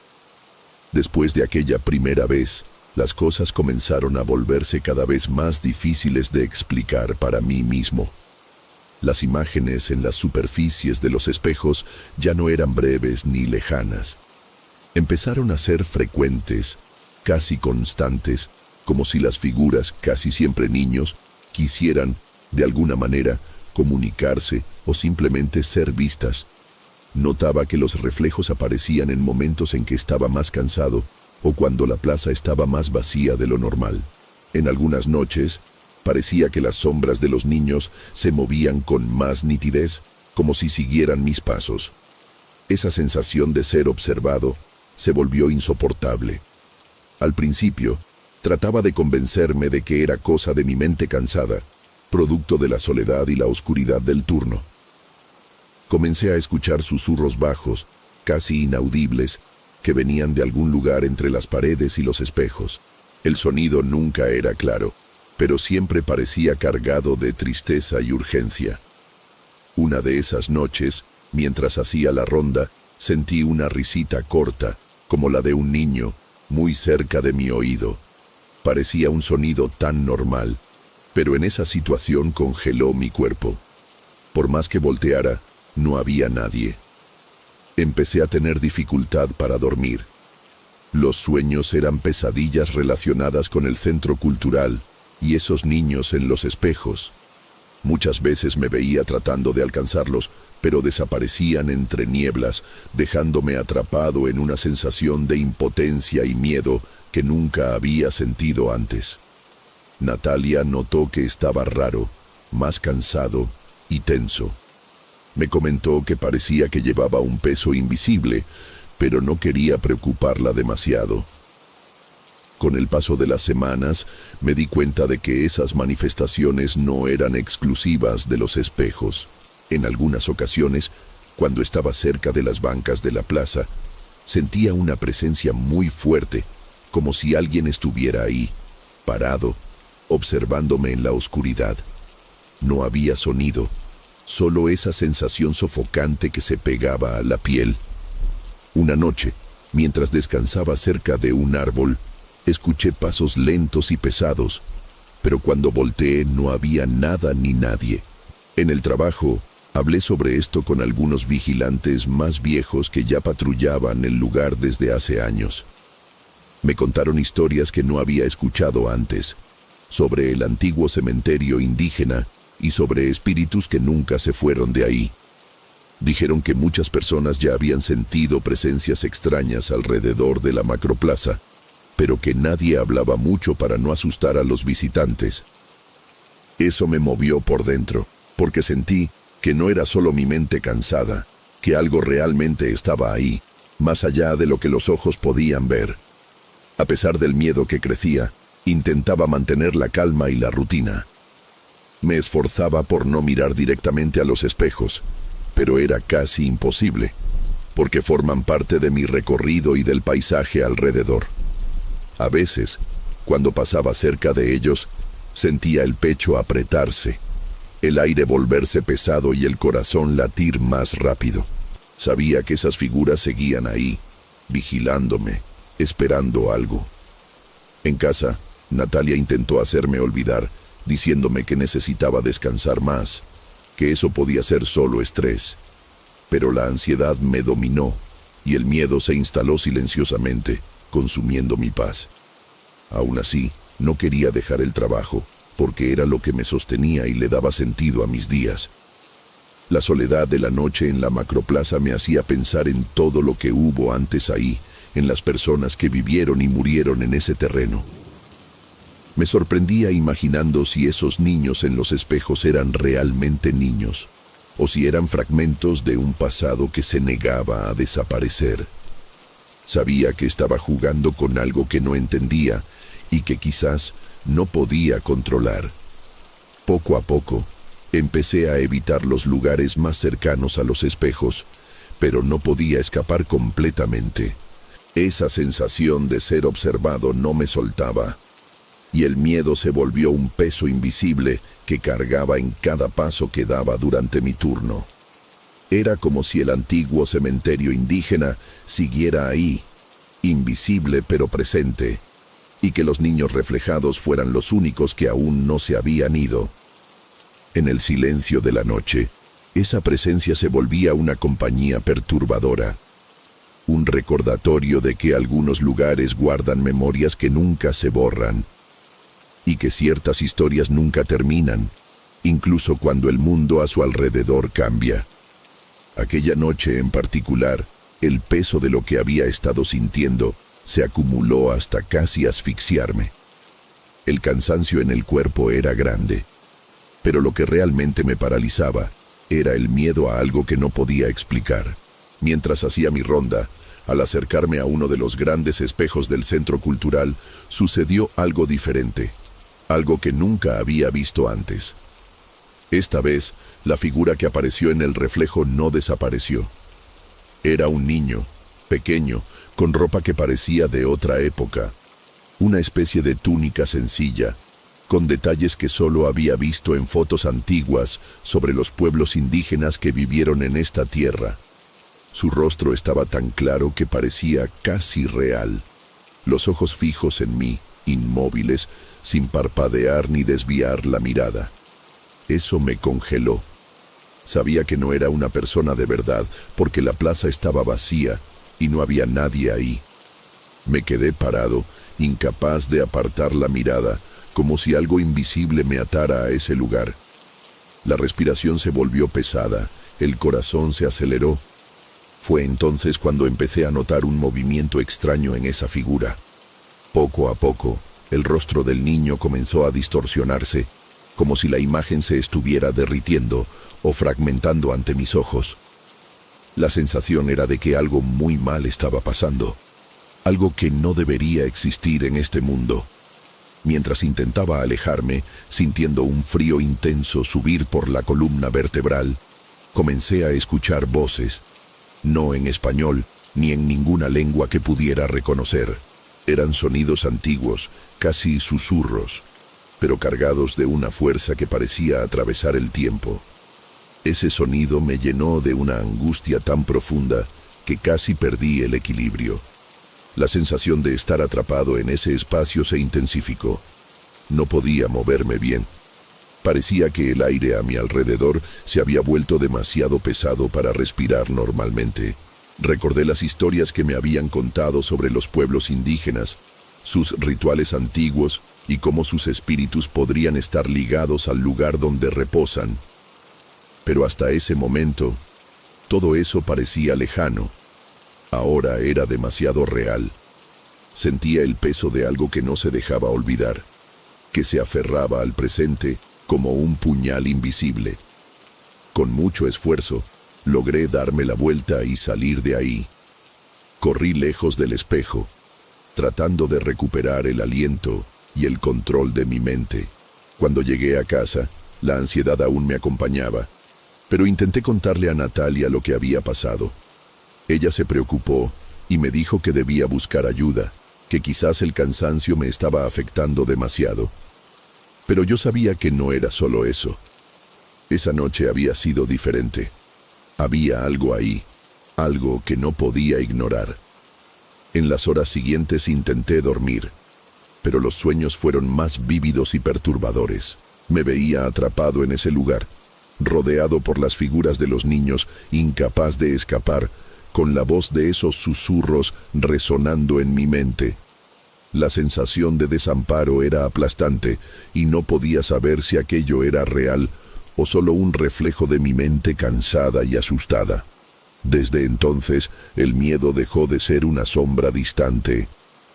Después de aquella primera vez, las cosas comenzaron a volverse cada vez más difíciles de explicar para mí mismo. Las imágenes en las superficies de los espejos ya no eran breves ni lejanas. Empezaron a ser frecuentes, casi constantes, como si las figuras, casi siempre niños, quisieran, de alguna manera, comunicarse o simplemente ser vistas. Notaba que los reflejos aparecían en momentos en que estaba más cansado o cuando la plaza estaba más vacía de lo normal. En algunas noches, parecía que las sombras de los niños se movían con más nitidez, como si siguieran mis pasos. Esa sensación de ser observado se volvió insoportable. Al principio, trataba de convencerme de que era cosa de mi mente cansada, producto de la soledad y la oscuridad del turno. Comencé a escuchar susurros bajos, casi inaudibles, que venían de algún lugar entre las paredes y los espejos. El sonido nunca era claro, pero siempre parecía cargado de tristeza y urgencia. Una de esas noches, mientras hacía la ronda, sentí una risita corta, como la de un niño, muy cerca de mi oído. Parecía un sonido tan normal, pero en esa situación congeló mi cuerpo. Por más que volteara, no había nadie. Empecé a tener dificultad para dormir. Los sueños eran pesadillas relacionadas con el centro cultural y esos niños en los espejos. Muchas veces me veía tratando de alcanzarlos, pero desaparecían entre nieblas, dejándome atrapado en una sensación de impotencia y miedo que nunca había sentido antes. Natalia notó que estaba raro, más cansado y tenso. Me comentó que parecía que llevaba un peso invisible, pero no quería preocuparla demasiado. Con el paso de las semanas, me di cuenta de que esas manifestaciones no eran exclusivas de los espejos. En algunas ocasiones, cuando estaba cerca de las bancas de la plaza, sentía una presencia muy fuerte, como si alguien estuviera ahí, parado, observándome en la oscuridad. No había sonido, solo esa sensación sofocante que se pegaba a la piel. Una noche, mientras descansaba cerca de un árbol, escuché pasos lentos y pesados, pero cuando volteé no había nada ni nadie. En el trabajo, hablé sobre esto con algunos vigilantes más viejos que ya patrullaban el lugar desde hace años. Me contaron historias que no había escuchado antes, sobre el antiguo cementerio indígena y sobre espíritus que nunca se fueron de ahí. Dijeron que muchas personas ya habían sentido presencias extrañas alrededor de la macroplaza, pero que nadie hablaba mucho para no asustar a los visitantes. Eso me movió por dentro, porque sentí que no era solo mi mente cansada, que algo realmente estaba ahí, más allá de lo que los ojos podían ver. A pesar del miedo que crecía, intentaba mantener la calma y la rutina. Me esforzaba por no mirar directamente a los espejos, pero era casi imposible. porque forman parte de mi recorrido y del paisaje alrededor. A veces, cuando pasaba cerca de ellos, sentía el pecho apretarse, el aire volverse pesado y el corazón latir más rápido. Sabía que esas figuras seguían ahí, vigilándome, esperando algo. En casa, Natalia intentó hacerme olvidar, diciéndome que necesitaba descansar más, que eso podía ser solo estrés. Pero la ansiedad me dominó y el miedo se instaló silenciosamente, consumiendo mi paz. Aún así, no quería dejar el trabajo, porque era lo que me sostenía y le daba sentido a mis días. La soledad de la noche en la macroplaza me hacía pensar en todo lo que hubo antes ahí, en las personas que vivieron y murieron en ese terreno. Me sorprendía imaginando si esos niños en los espejos eran realmente niños, o si eran fragmentos de un pasado que se negaba a desaparecer. Sabía que estaba jugando con algo que no entendía y que quizás no podía controlar. Poco a poco, empecé a evitar los lugares más cercanos a los espejos, pero no podía escapar completamente. Esa sensación de ser observado no me soltaba, y el miedo se volvió un peso invisible que cargaba en cada paso que daba durante mi turno. Era como si el antiguo cementerio indígena siguiera ahí, invisible pero presente, y que los niños reflejados fueran los únicos que aún no se habían ido. En el silencio de la noche, esa presencia se volvía una compañía perturbadora, un recordatorio de que algunos lugares guardan memorias que nunca se borran, y que ciertas historias nunca terminan, incluso cuando el mundo a su alrededor cambia. Aquella noche en particular, el peso de lo que había estado sintiendo se acumuló hasta casi asfixiarme. El cansancio en el cuerpo era grande, pero lo que realmente me paralizaba era el miedo a algo que no podía explicar. Mientras hacía mi ronda, al acercarme a uno de los grandes espejos del centro cultural, sucedió algo diferente, algo que nunca había visto antes. Esta vez, la figura que apareció en el reflejo no desapareció. Era un niño, pequeño, con ropa que parecía de otra época, una especie de túnica sencilla, con detalles que solo había visto en fotos antiguas sobre los pueblos indígenas que vivieron en esta tierra. Su rostro estaba tan claro que parecía casi real, los ojos fijos en mí, inmóviles, sin parpadear ni desviar la mirada. Eso me congeló. Sabía que no era una persona de verdad, porque la plaza estaba vacía y no había nadie ahí. Me quedé parado, incapaz de apartar la mirada, como si algo invisible me atara a ese lugar. La respiración se volvió pesada, el corazón se aceleró. Fue entonces cuando empecé a notar un movimiento extraño en esa figura. Poco a poco, el rostro del niño comenzó a distorsionarse, como si la imagen se estuviera derritiendo o fragmentando ante mis ojos. La sensación era de que algo muy mal estaba pasando, algo que no debería existir en este mundo. Mientras intentaba alejarme, sintiendo un frío intenso subir por la columna vertebral, comencé a escuchar voces, no en español ni en ninguna lengua que pudiera reconocer. Eran sonidos antiguos, casi susurros, pero cargados de una fuerza que parecía atravesar el tiempo. Ese sonido me llenó de una angustia tan profunda que casi perdí el equilibrio. La sensación de estar atrapado en ese espacio se intensificó. No podía moverme bien. Parecía que el aire a mi alrededor se había vuelto demasiado pesado para respirar normalmente. Recordé las historias que me habían contado sobre los pueblos indígenas, sus rituales antiguos y cómo sus espíritus podrían estar ligados al lugar donde reposan. Pero hasta ese momento, todo eso parecía lejano. Ahora era demasiado real. Sentía el peso de algo que no se dejaba olvidar, que se aferraba al presente como un puñal invisible. Con mucho esfuerzo, logré darme la vuelta y salir de ahí. Corrí lejos del espejo, tratando de recuperar el aliento y el control de mi mente. Cuando llegué a casa, la ansiedad aún me acompañaba, pero intenté contarle a Natalia lo que había pasado. Ella se preocupó y me dijo que debía buscar ayuda, que quizás el cansancio me estaba afectando demasiado. Pero yo sabía que no era solo eso. Esa noche había sido diferente. Había algo ahí, algo que no podía ignorar. En las horas siguientes intenté dormir, pero los sueños fueron más vívidos y perturbadores. Me veía atrapado en ese lugar, rodeado por las figuras de los niños, incapaz de escapar, con la voz de esos susurros resonando en mi mente. La sensación de desamparo era aplastante y no podía saber si aquello era real o solo un reflejo de mi mente cansada y asustada. Desde entonces, el miedo dejó de ser una sombra distante.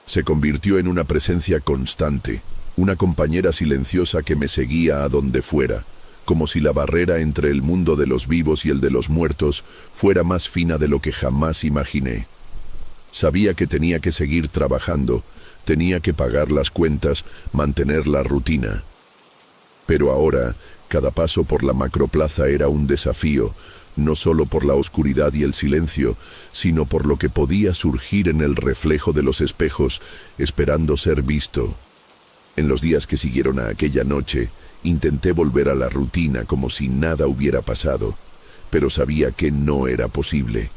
Se convirtió en una presencia constante, una compañera silenciosa que me seguía a donde fuera, como si la barrera entre el mundo de los vivos y el de los muertos fuera más fina de lo que jamás imaginé. Sabía que tenía que seguir trabajando, tenía que pagar las cuentas, mantener la rutina. Pero ahora, cada paso por la macroplaza era un desafío, no solo por la oscuridad y el silencio, sino por lo que podía surgir en el reflejo de los espejos, esperando ser visto. En los días que siguieron a aquella noche, intenté volver a la rutina como si nada hubiera pasado, pero sabía que no era posible.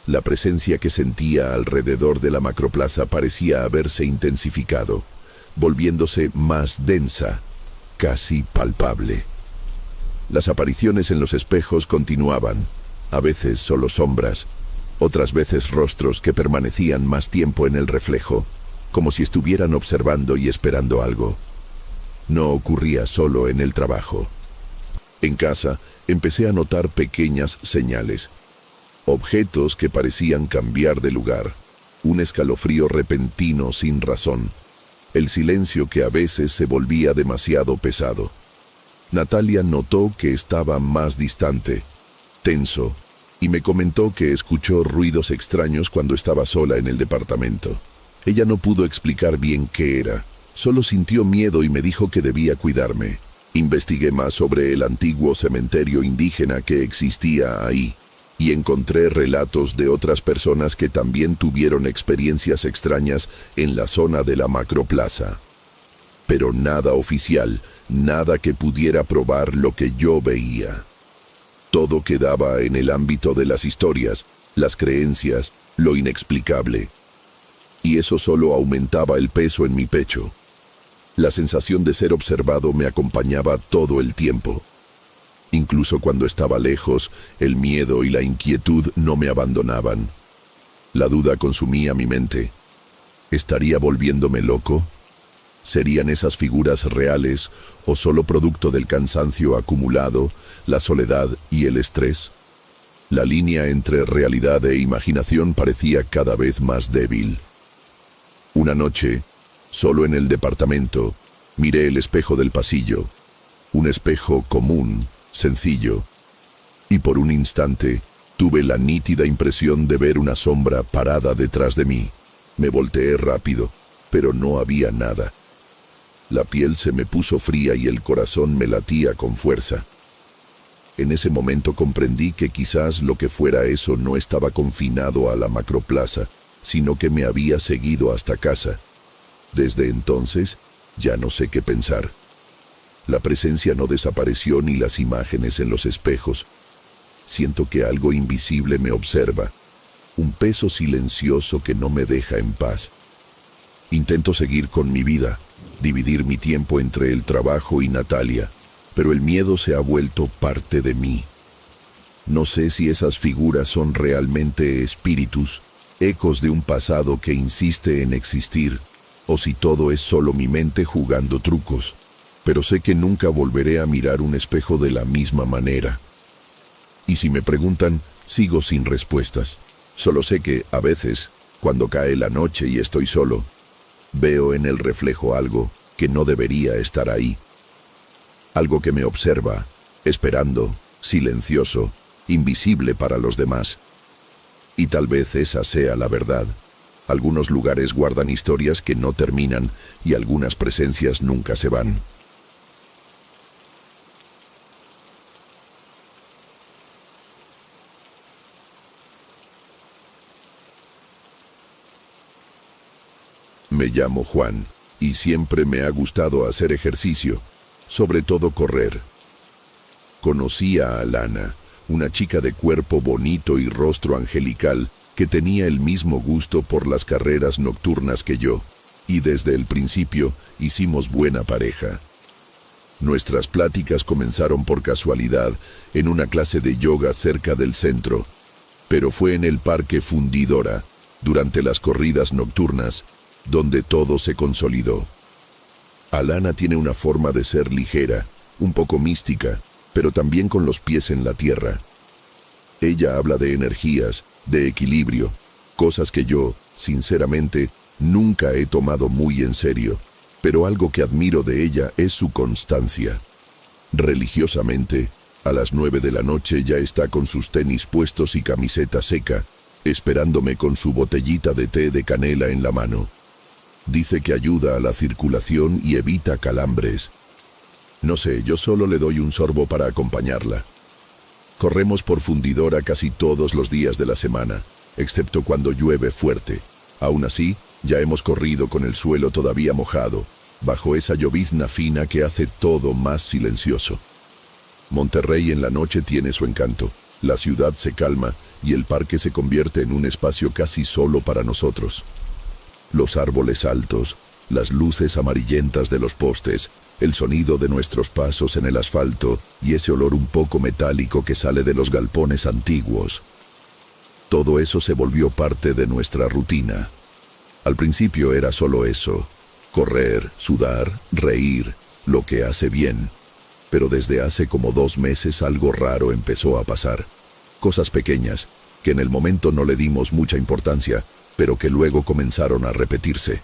La presencia que sentía alrededor de la macroplaza parecía haberse intensificado, volviéndose más densa, casi palpable. Las apariciones en los espejos continuaban, a veces solo sombras, otras veces rostros que permanecían más tiempo en el reflejo, como si estuvieran observando y esperando algo. No ocurría solo en el trabajo. En casa empecé a notar pequeñas señales, objetos que parecían cambiar de lugar, un escalofrío repentino sin razón, el silencio que a veces se volvía demasiado pesado. Natalia notó que estaba más distante, tenso, y me comentó que escuchó ruidos extraños cuando estaba sola en el departamento. Ella no pudo explicar bien qué era, solo sintió miedo y me dijo que debía cuidarme. Investigué más sobre el antiguo cementerio indígena que existía ahí, y encontré relatos de otras personas que también tuvieron experiencias extrañas en la zona de la macroplaza. Pero nada oficial, nada que pudiera probar lo que yo veía. Todo quedaba en el ámbito de las historias, las creencias, lo inexplicable. Y eso solo aumentaba el peso en mi pecho. La sensación de ser observado me acompañaba todo el tiempo. Incluso cuando estaba lejos, el miedo y la inquietud no me abandonaban. La duda consumía mi mente. ¿Estaría volviéndome loco? ¿Serían esas figuras reales o solo producto del cansancio acumulado, la soledad y el estrés? La línea entre realidad e imaginación parecía cada vez más débil. Una noche, solo en el departamento, miré el espejo del pasillo, un espejo común, sencillo, y por un instante tuve la nítida impresión de ver una sombra parada detrás de mí. Me volteé rápido, pero no había nada. La piel se me puso fría y el corazón me latía con fuerza. En ese momento comprendí que quizás lo que fuera eso no estaba confinado a la macroplaza, sino que me había seguido hasta casa. Desde entonces, ya no sé qué pensar. La presencia no desapareció ni las imágenes en los espejos. Siento que algo invisible me observa, un peso silencioso que no me deja en paz. Intento seguir con mi vida, dividir mi tiempo entre el trabajo y Natalia, pero el miedo se ha vuelto parte de mí. No sé si esas figuras son realmente espíritus, ecos de un pasado que insiste en existir, o si todo es solo mi mente jugando trucos, pero sé que nunca volveré a mirar un espejo de la misma manera. Y si me preguntan, sigo sin respuestas. Solo sé que, a veces, cuando cae la noche y estoy solo, veo en el reflejo algo que no debería estar ahí. Algo que me observa, esperando, silencioso, invisible para los demás. Y tal vez esa sea la verdad. Algunos lugares guardan historias que no terminan y algunas presencias nunca se van. Me llamo Juan, y siempre me ha gustado hacer ejercicio, sobre todo correr. Conocí a Alana, una chica de cuerpo bonito y rostro angelical que tenía el mismo gusto por las carreras nocturnas que yo, y desde el principio hicimos buena pareja. Nuestras pláticas comenzaron por casualidad en una clase de yoga cerca del centro, pero fue en el Parque Fundidora, durante las corridas nocturnas, donde todo se consolidó. Alana tiene una forma de ser ligera, un poco mística, pero también con los pies en la tierra. Ella habla de energías, de equilibrio, cosas que yo, sinceramente, nunca he tomado muy en serio, pero algo que admiro de ella es su constancia. Religiosamente, a las 9 de la noche ya está con sus tenis puestos y camiseta seca, esperándome con su botellita de té de canela en la mano. Dice que ayuda a la circulación y evita calambres. No sé, yo solo le doy un sorbo para acompañarla. Corremos por Fundidora casi todos los días de la semana, excepto cuando llueve fuerte. Aún así, ya hemos corrido con el suelo todavía mojado, bajo esa llovizna fina que hace todo más silencioso. Monterrey en la noche tiene su encanto. La ciudad se calma y el parque se convierte en un espacio casi solo para nosotros. Los árboles altos, las luces amarillentas de los postes, el sonido de nuestros pasos en el asfalto y ese olor un poco metálico que sale de los galpones antiguos. Todo eso se volvió parte de nuestra rutina. Al principio era solo eso: correr, sudar, reír, lo que hace bien. Pero desde hace como 2 meses algo raro empezó a pasar. Cosas pequeñas, que en el momento no le dimos mucha importancia, pero que luego comenzaron a repetirse.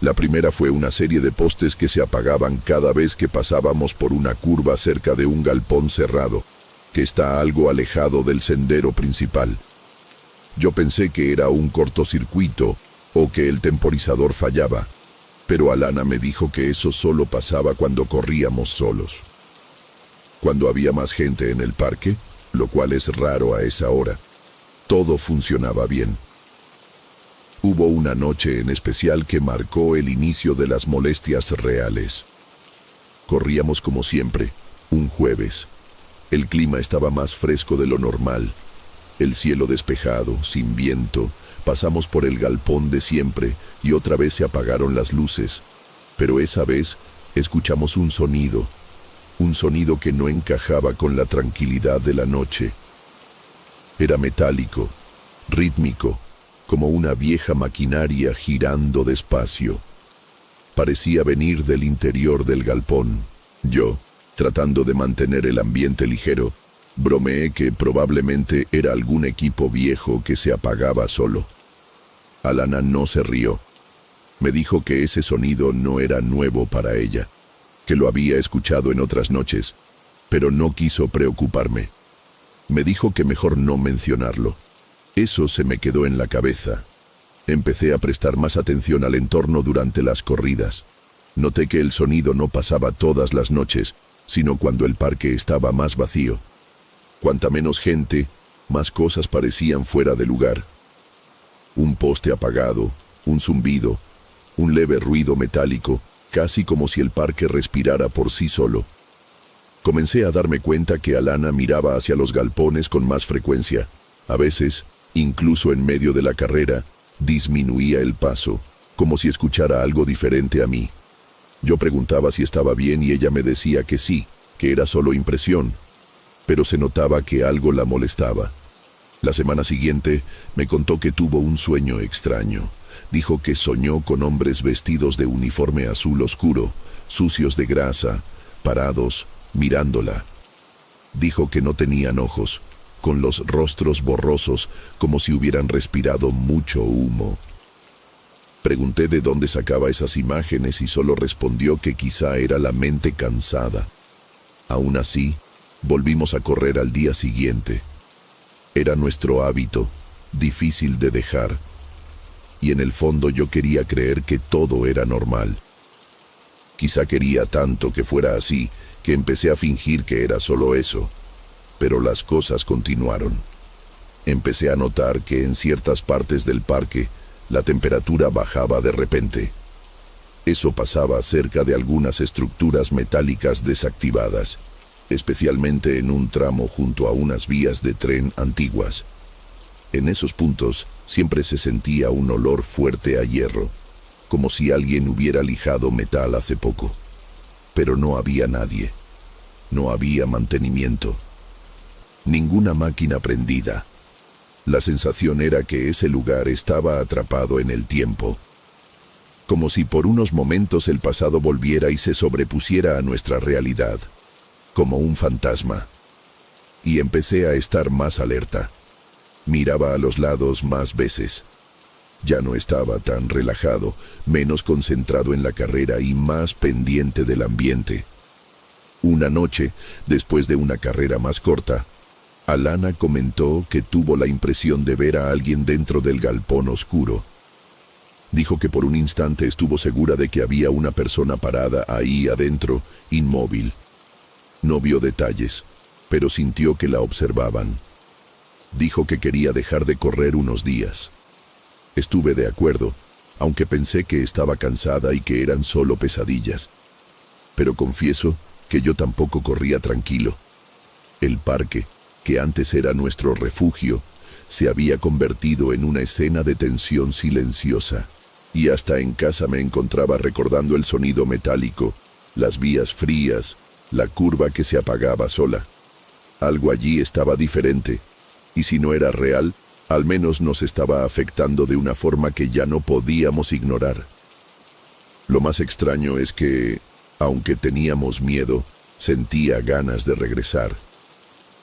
La primera fue una serie de postes que se apagaban cada vez que pasábamos por una curva cerca de un galpón cerrado, que está algo alejado del sendero principal. Yo pensé que era un cortocircuito o que el temporizador fallaba, pero Alana me dijo que eso solo pasaba cuando corríamos solos. Cuando había más gente en el parque, lo cual es raro a esa hora, todo funcionaba bien. Hubo una noche en especial que marcó el inicio de las molestias reales. Corríamos como siempre, un jueves. El clima estaba más fresco de lo normal. El cielo despejado, sin viento. Pasamos por el galpón de siempre y otra vez se apagaron las luces. Pero esa vez escuchamos un sonido que no encajaba con la tranquilidad de la noche. Era metálico, rítmico, como una vieja maquinaria girando despacio. Parecía venir del interior del galpón. Yo, tratando de mantener el ambiente ligero, bromeé que probablemente era algún equipo viejo que se apagaba solo. Alana no se rió. Me dijo que ese sonido no era nuevo para ella, que lo había escuchado en otras noches, pero no quiso preocuparme. Me dijo que mejor no mencionarlo. Eso se me quedó en la cabeza. Empecé a prestar más atención al entorno durante las corridas. Noté que el sonido no pasaba todas las noches, sino cuando el parque estaba más vacío. Cuanta menos gente, más cosas parecían fuera de lugar. Un poste apagado, un zumbido, un leve ruido metálico, casi como si el parque respirara por sí solo. Comencé a darme cuenta que Alana miraba hacia los galpones con más frecuencia. A veces, incluso en medio de la carrera, disminuía el paso, como si escuchara algo diferente a mí. Yo preguntaba si estaba bien y ella me decía que sí, que era solo impresión, pero se notaba que algo la molestaba. La semana siguiente me contó que tuvo un sueño extraño. Dijo que soñó con hombres vestidos de uniforme azul oscuro, sucios de grasa, parados, mirándola. Dijo que no tenían ojos, con los rostros borrosos, como si hubieran respirado mucho humo. Pregunté de dónde sacaba esas imágenes y solo respondió que quizá era la mente cansada. Aún así, volvimos a correr al día siguiente. Era nuestro hábito, difícil de dejar, y en el fondo yo quería creer que todo era normal. Quizá quería tanto que fuera así, que empecé a fingir que era solo eso. Pero las cosas continuaron. Empecé a notar que en ciertas partes del parque la temperatura bajaba de repente. Eso pasaba cerca de algunas estructuras metálicas desactivadas, especialmente en un tramo junto a unas vías de tren antiguas. En esos puntos siempre se sentía un olor fuerte a hierro, como si alguien hubiera lijado metal hace poco. Pero no había nadie. No había mantenimiento. Ninguna máquina prendida. La sensación era que ese lugar estaba atrapado en el tiempo. Como si por unos momentos el pasado volviera y se sobrepusiera a nuestra realidad, como un fantasma. Y empecé a estar más alerta. Miraba a los lados más veces. Ya no estaba tan relajado, menos concentrado en la carrera y más pendiente del ambiente. Una noche, después de una carrera más corta, Alana comentó que tuvo la impresión de ver a alguien dentro del galpón oscuro. Dijo que por un instante estuvo segura de que había una persona parada ahí adentro, inmóvil. No vio detalles, pero sintió que la observaban. Dijo que quería dejar de correr unos días. Estuve de acuerdo, aunque pensé que estaba cansada y que eran solo pesadillas. Pero confieso que yo tampoco corría tranquilo. El parque, que antes era nuestro refugio, se había convertido en una escena de tensión silenciosa. Y hasta en casa me encontraba recordando el sonido metálico, las vías frías, la curva que se apagaba sola. Algo allí estaba diferente, y si no era real, al menos nos estaba afectando de una forma que ya no podíamos ignorar. Lo más extraño es que, aunque teníamos miedo, sentía ganas de regresar.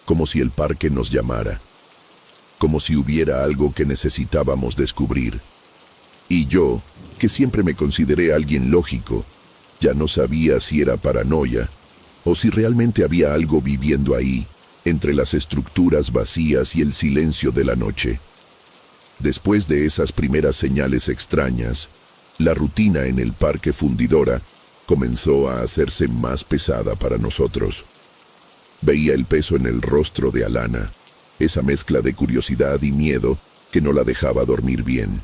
Como si el parque nos llamara. Como si hubiera algo que necesitábamos descubrir. Y yo, que siempre me consideré alguien lógico, ya no sabía si era paranoia o si realmente había algo viviendo ahí, entre las estructuras vacías y el silencio de la noche. Después de esas primeras señales extrañas, la rutina en el parque fundidora comenzó a hacerse más pesada para nosotros. Veía el peso en el rostro de Alana, esa mezcla de curiosidad y miedo que no la dejaba dormir bien.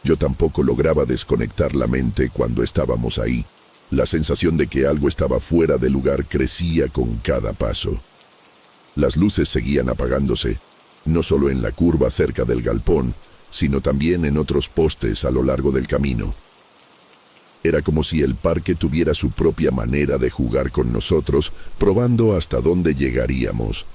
Yo tampoco lograba desconectar la mente cuando estábamos ahí. La sensación de que algo estaba fuera de lugar crecía con cada paso. Las luces seguían apagándose, no solo en la curva cerca del galpón, sino también en otros postes a lo largo del camino. Era como si el parque tuviera su propia manera de jugar con nosotros, probando hasta dónde llegaríamos.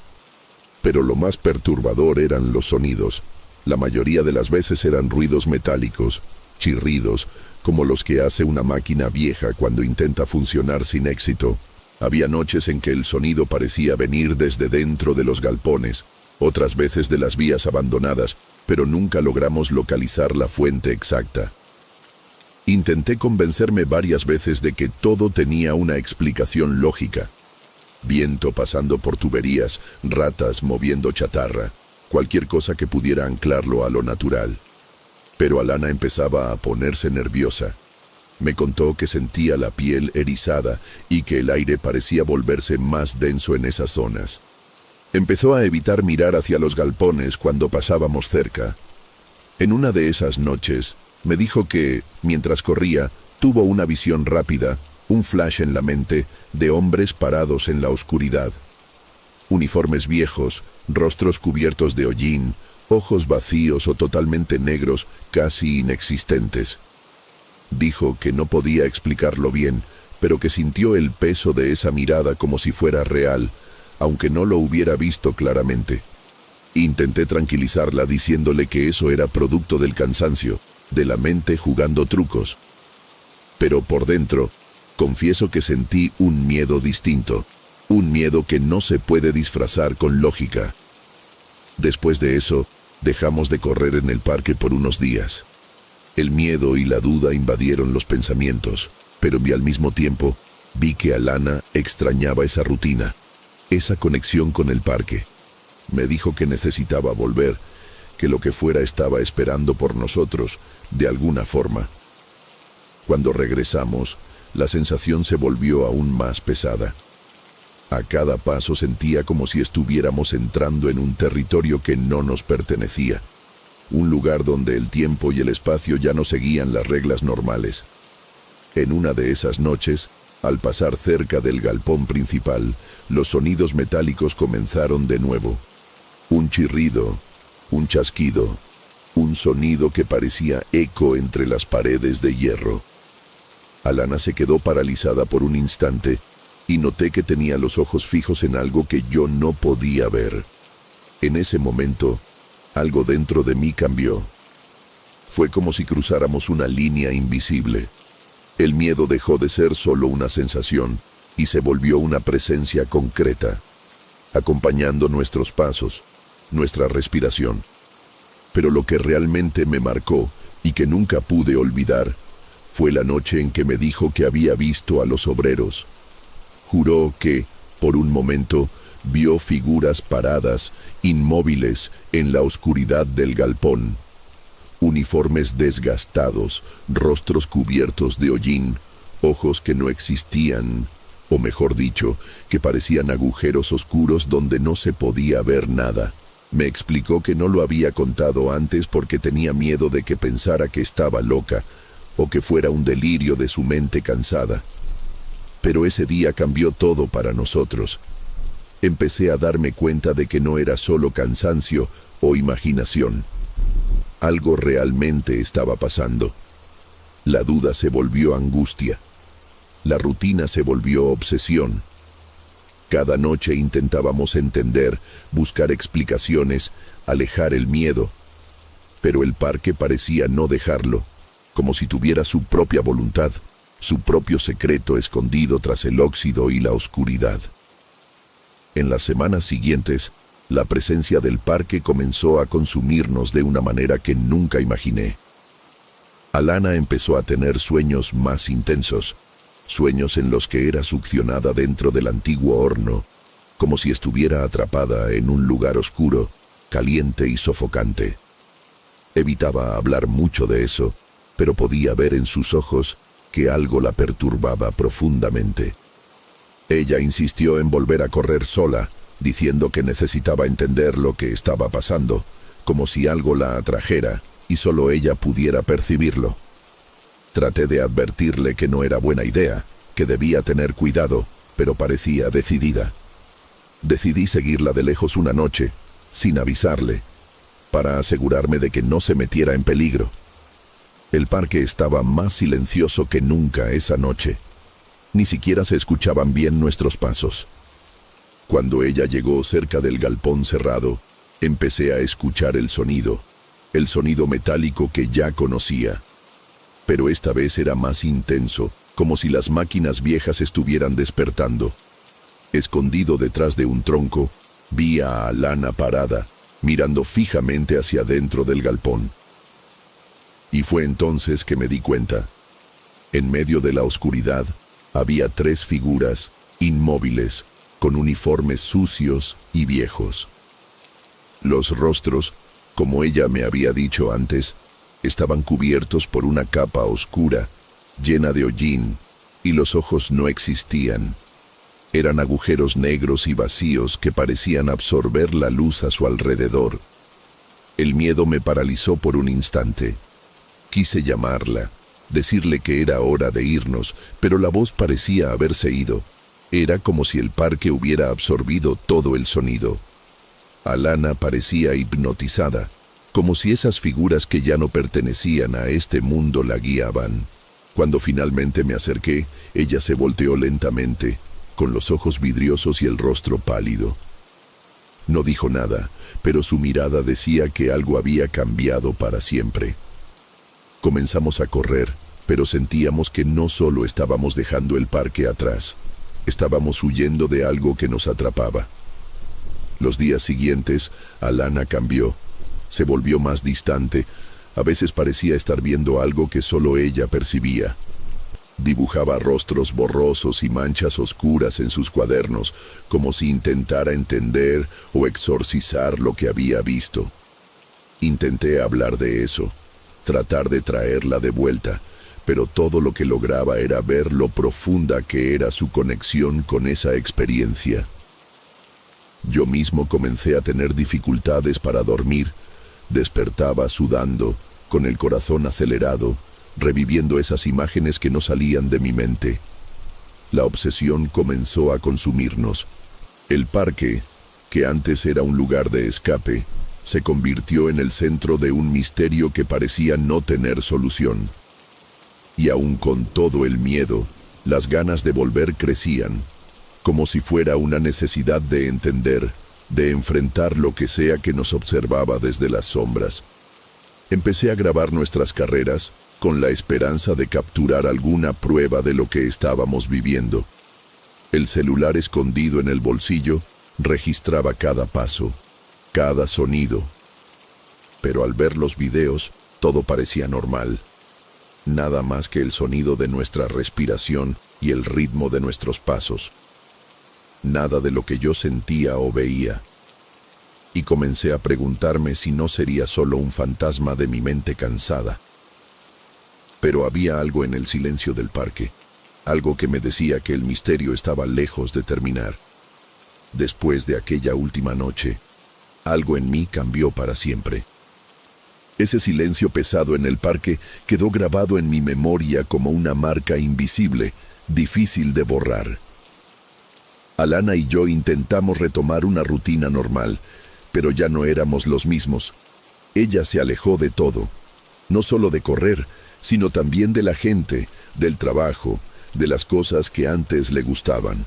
Pero lo más perturbador eran los sonidos. La mayoría de las veces eran ruidos metálicos, chirridos, como los que hace una máquina vieja cuando intenta funcionar sin éxito. Había noches en que el sonido parecía venir desde dentro de los galpones, otras veces de las vías abandonadas, pero nunca logramos localizar la fuente exacta. Intenté convencerme varias veces de que todo tenía una explicación lógica. Viento pasando por tuberías, ratas moviendo chatarra, cualquier cosa que pudiera anclarlo a lo natural. Pero Alana empezaba a ponerse nerviosa. Me contó que sentía la piel erizada y que el aire parecía volverse más denso en esas zonas. Empezó a evitar mirar hacia los galpones cuando pasábamos cerca. En una de esas noches, me dijo que, mientras corría, tuvo una visión rápida, un flash en la mente, de hombres parados en la oscuridad. Uniformes viejos, rostros cubiertos de hollín, ojos vacíos o totalmente negros, casi inexistentes. Dijo que no podía explicarlo bien, pero que sintió el peso de esa mirada como si fuera real, aunque no lo hubiera visto claramente. Intenté tranquilizarla diciéndole que eso era producto del cansancio, de la mente jugando trucos. Pero por dentro, confieso que sentí un miedo distinto. Un miedo que no se puede disfrazar con lógica. Después de eso, dejamos de correr en el parque por unos días. El miedo y la duda invadieron los pensamientos, pero al mismo tiempo vi que Alana extrañaba esa rutina, esa conexión con el parque. Me dijo que necesitaba volver, que lo que fuera estaba esperando por nosotros, de alguna forma. Cuando regresamos, la sensación se volvió aún más pesada. A cada paso sentía como si estuviéramos entrando en un territorio que no nos pertenecía, un lugar donde el tiempo y el espacio ya no seguían las reglas normales. En una de esas noches, al pasar cerca del galpón principal, los sonidos metálicos comenzaron de nuevo. Un chirrido, un chasquido, un sonido que parecía eco entre las paredes de hierro. Alana se quedó paralizada por un instante y noté que tenía los ojos fijos en algo que yo no podía ver. En ese momento, algo dentro de mí cambió. Fue como si cruzáramos una línea invisible. El miedo dejó de ser solo una sensación y se volvió una presencia concreta, acompañando nuestros pasos, nuestra respiración. Pero lo que realmente me marcó y que nunca pude olvidar fue la noche en que me dijo que había visto a los obreros. Juró que, por un momento, vio figuras paradas, inmóviles, en la oscuridad del galpón. Uniformes desgastados, rostros cubiertos de hollín, ojos que no existían, o mejor dicho, que parecían agujeros oscuros donde no se podía ver nada. Me explicó que no lo había contado antes porque tenía miedo de que pensara que estaba loca, o que fuera un delirio de su mente cansada. Pero ese día cambió todo para nosotros. Empecé a darme cuenta de que no era solo cansancio o imaginación. Algo realmente estaba pasando. La duda se volvió angustia. La rutina se volvió obsesión. Cada noche intentábamos entender, buscar explicaciones, alejar el miedo. Pero el parque parecía no dejarlo, como si tuviera su propia voluntad, su propio secreto escondido tras el óxido y la oscuridad. En las semanas siguientes, la presencia del parque comenzó a consumirnos de una manera que nunca imaginé. Alana empezó a tener sueños más intensos, sueños en los que era succionada dentro del antiguo horno, como si estuviera atrapada en un lugar oscuro, caliente y sofocante. Evitaba hablar mucho de eso, pero podía ver en sus ojos que algo la perturbaba profundamente. Ella insistió en volver a correr sola, diciendo que necesitaba entender lo que estaba pasando, como si algo la atrajera y solo ella pudiera percibirlo. Traté de advertirle que no era buena idea, que debía tener cuidado, pero parecía decidida. Decidí seguirla de lejos una noche, sin avisarle, para asegurarme de que no se metiera en peligro. El parque estaba más silencioso que nunca esa noche. Ni siquiera se escuchaban bien nuestros pasos. Cuando ella llegó cerca del galpón cerrado, empecé a escuchar el sonido metálico que ya conocía. Pero esta vez era más intenso, como si las máquinas viejas estuvieran despertando. Escondido detrás de un tronco, vi a Alana parada, mirando fijamente hacia adentro del galpón. Y fue entonces que me di cuenta. En medio de la oscuridad, había 3 figuras, inmóviles, con uniformes sucios y viejos. Los rostros, como ella me había dicho antes, estaban cubiertos por una capa oscura, llena de hollín, y los ojos no existían. Eran agujeros negros y vacíos que parecían absorber la luz a su alrededor. El miedo me paralizó por un instante. Quise llamarla, decirle que era hora de irnos, pero la voz parecía haberse ido. Era como si el parque hubiera absorbido todo el sonido. Alana parecía hipnotizada, como si esas figuras que ya no pertenecían a este mundo la guiaban. Cuando finalmente me acerqué, ella se volteó lentamente, con los ojos vidriosos y el rostro pálido. No dijo nada, pero su mirada decía que algo había cambiado para siempre. Comenzamos a correr, pero sentíamos que no solo estábamos dejando el parque atrás, estábamos huyendo de algo que nos atrapaba. Los días siguientes, Alana cambió, se volvió más distante, a veces parecía estar viendo algo que solo ella percibía. Dibujaba rostros borrosos y manchas oscuras en sus cuadernos, como si intentara entender o exorcizar lo que había visto. Intenté hablar de eso, tratar de traerla de vuelta, pero todo lo que lograba era ver lo profunda que era su conexión con esa experiencia. Yo mismo comencé a tener dificultades para dormir. Despertaba sudando, con el corazón acelerado, reviviendo esas imágenes que no salían de mi mente. La obsesión comenzó a consumirnos. El parque, que antes era un lugar de escape, se convirtió en el centro de un misterio que parecía no tener solución. Y aun con todo el miedo, las ganas de volver crecían, como si fuera una necesidad de entender, de enfrentar lo que sea que nos observaba desde las sombras. Empecé a grabar nuestras carreras con la esperanza de capturar alguna prueba de lo que estábamos viviendo. El celular escondido en el bolsillo registraba cada paso, cada sonido. Pero al ver los videos, todo parecía normal. Nada más que el sonido de nuestra respiración y el ritmo de nuestros pasos. Nada de lo que yo sentía o veía. Y comencé a preguntarme si no sería solo un fantasma de mi mente cansada. Pero había algo en el silencio del parque, algo que me decía que el misterio estaba lejos de terminar. Después de aquella última noche, algo en mí cambió para siempre. Ese silencio pesado en el parque quedó grabado en mi memoria como una marca invisible, difícil de borrar. Alana y yo intentamos retomar una rutina normal, pero ya no éramos los mismos. Ella se alejó de todo, no solo de correr, sino también de la gente, del trabajo, de las cosas que antes le gustaban.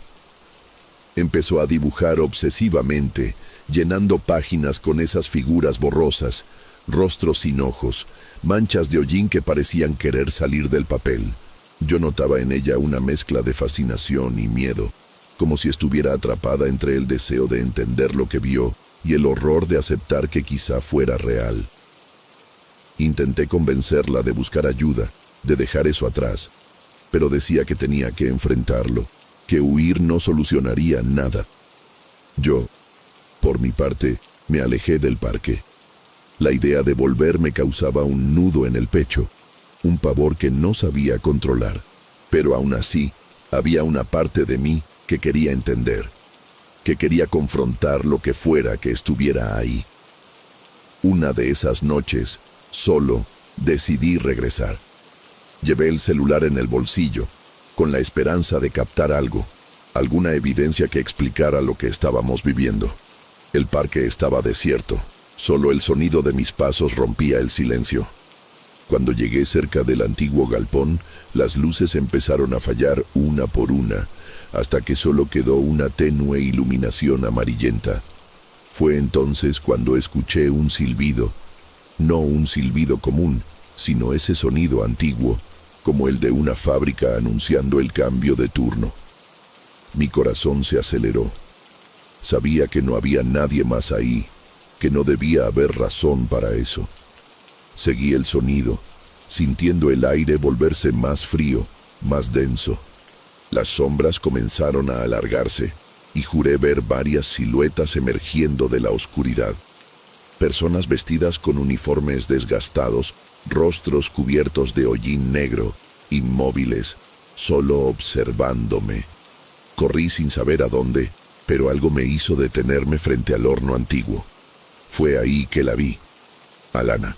Empezó a dibujar obsesivamente, llenando páginas con esas figuras borrosas, rostros sin ojos, manchas de hollín que parecían querer salir del papel. Yo notaba en ella una mezcla de fascinación y miedo, como si estuviera atrapada entre el deseo de entender lo que vio y el horror de aceptar que quizá fuera real. Intenté convencerla de buscar ayuda, de dejar eso atrás, pero decía que tenía que enfrentarlo, que huir no solucionaría nada. Yo, por mi parte, me alejé del parque. La idea de volver me causaba un nudo en el pecho, un pavor que no sabía controlar, pero aún así, había una parte de mí que quería entender, que quería confrontar lo que fuera que estuviera ahí. Una de esas noches, solo, decidí regresar. Llevé el celular en el bolsillo, con la esperanza de captar algo, alguna evidencia que explicara lo que estábamos viviendo. El parque estaba desierto, solo el sonido de mis pasos rompía el silencio. Cuando llegué cerca del antiguo galpón, las luces empezaron a fallar una por una, hasta que solo quedó una tenue iluminación amarillenta. Fue entonces cuando escuché un silbido, no un silbido común, sino ese sonido antiguo, como el de una fábrica anunciando el cambio de turno. Mi corazón se aceleró. Sabía que no había nadie más ahí, que no debía haber razón para eso. Seguí el sonido, sintiendo el aire volverse más frío, más denso. Las sombras comenzaron a alargarse, y juré ver varias siluetas emergiendo de la oscuridad. Personas vestidas con uniformes desgastados, rostros cubiertos de hollín negro, inmóviles, solo observándome. Corrí sin saber a dónde, pero algo me hizo detenerme frente al horno antiguo. Fue ahí que la vi, Alana,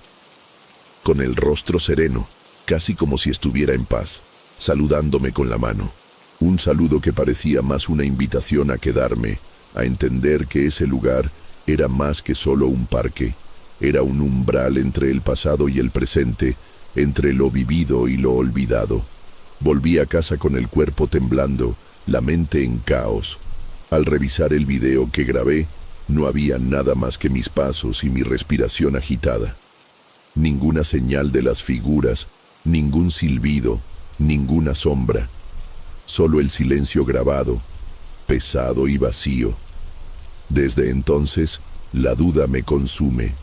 con el rostro sereno, casi como si estuviera en paz, saludándome con la mano. Un saludo que parecía más una invitación a quedarme, a entender que ese lugar era más que solo un parque, era un umbral entre el pasado y el presente, entre lo vivido y lo olvidado. Volví a casa con el cuerpo temblando, la mente en caos. Al revisar el video que grabé, no había nada más que mis pasos y mi respiración agitada. Ninguna señal de las figuras, ningún silbido, ninguna sombra. Solo el silencio grabado, pesado y vacío. Desde entonces, la duda me consume.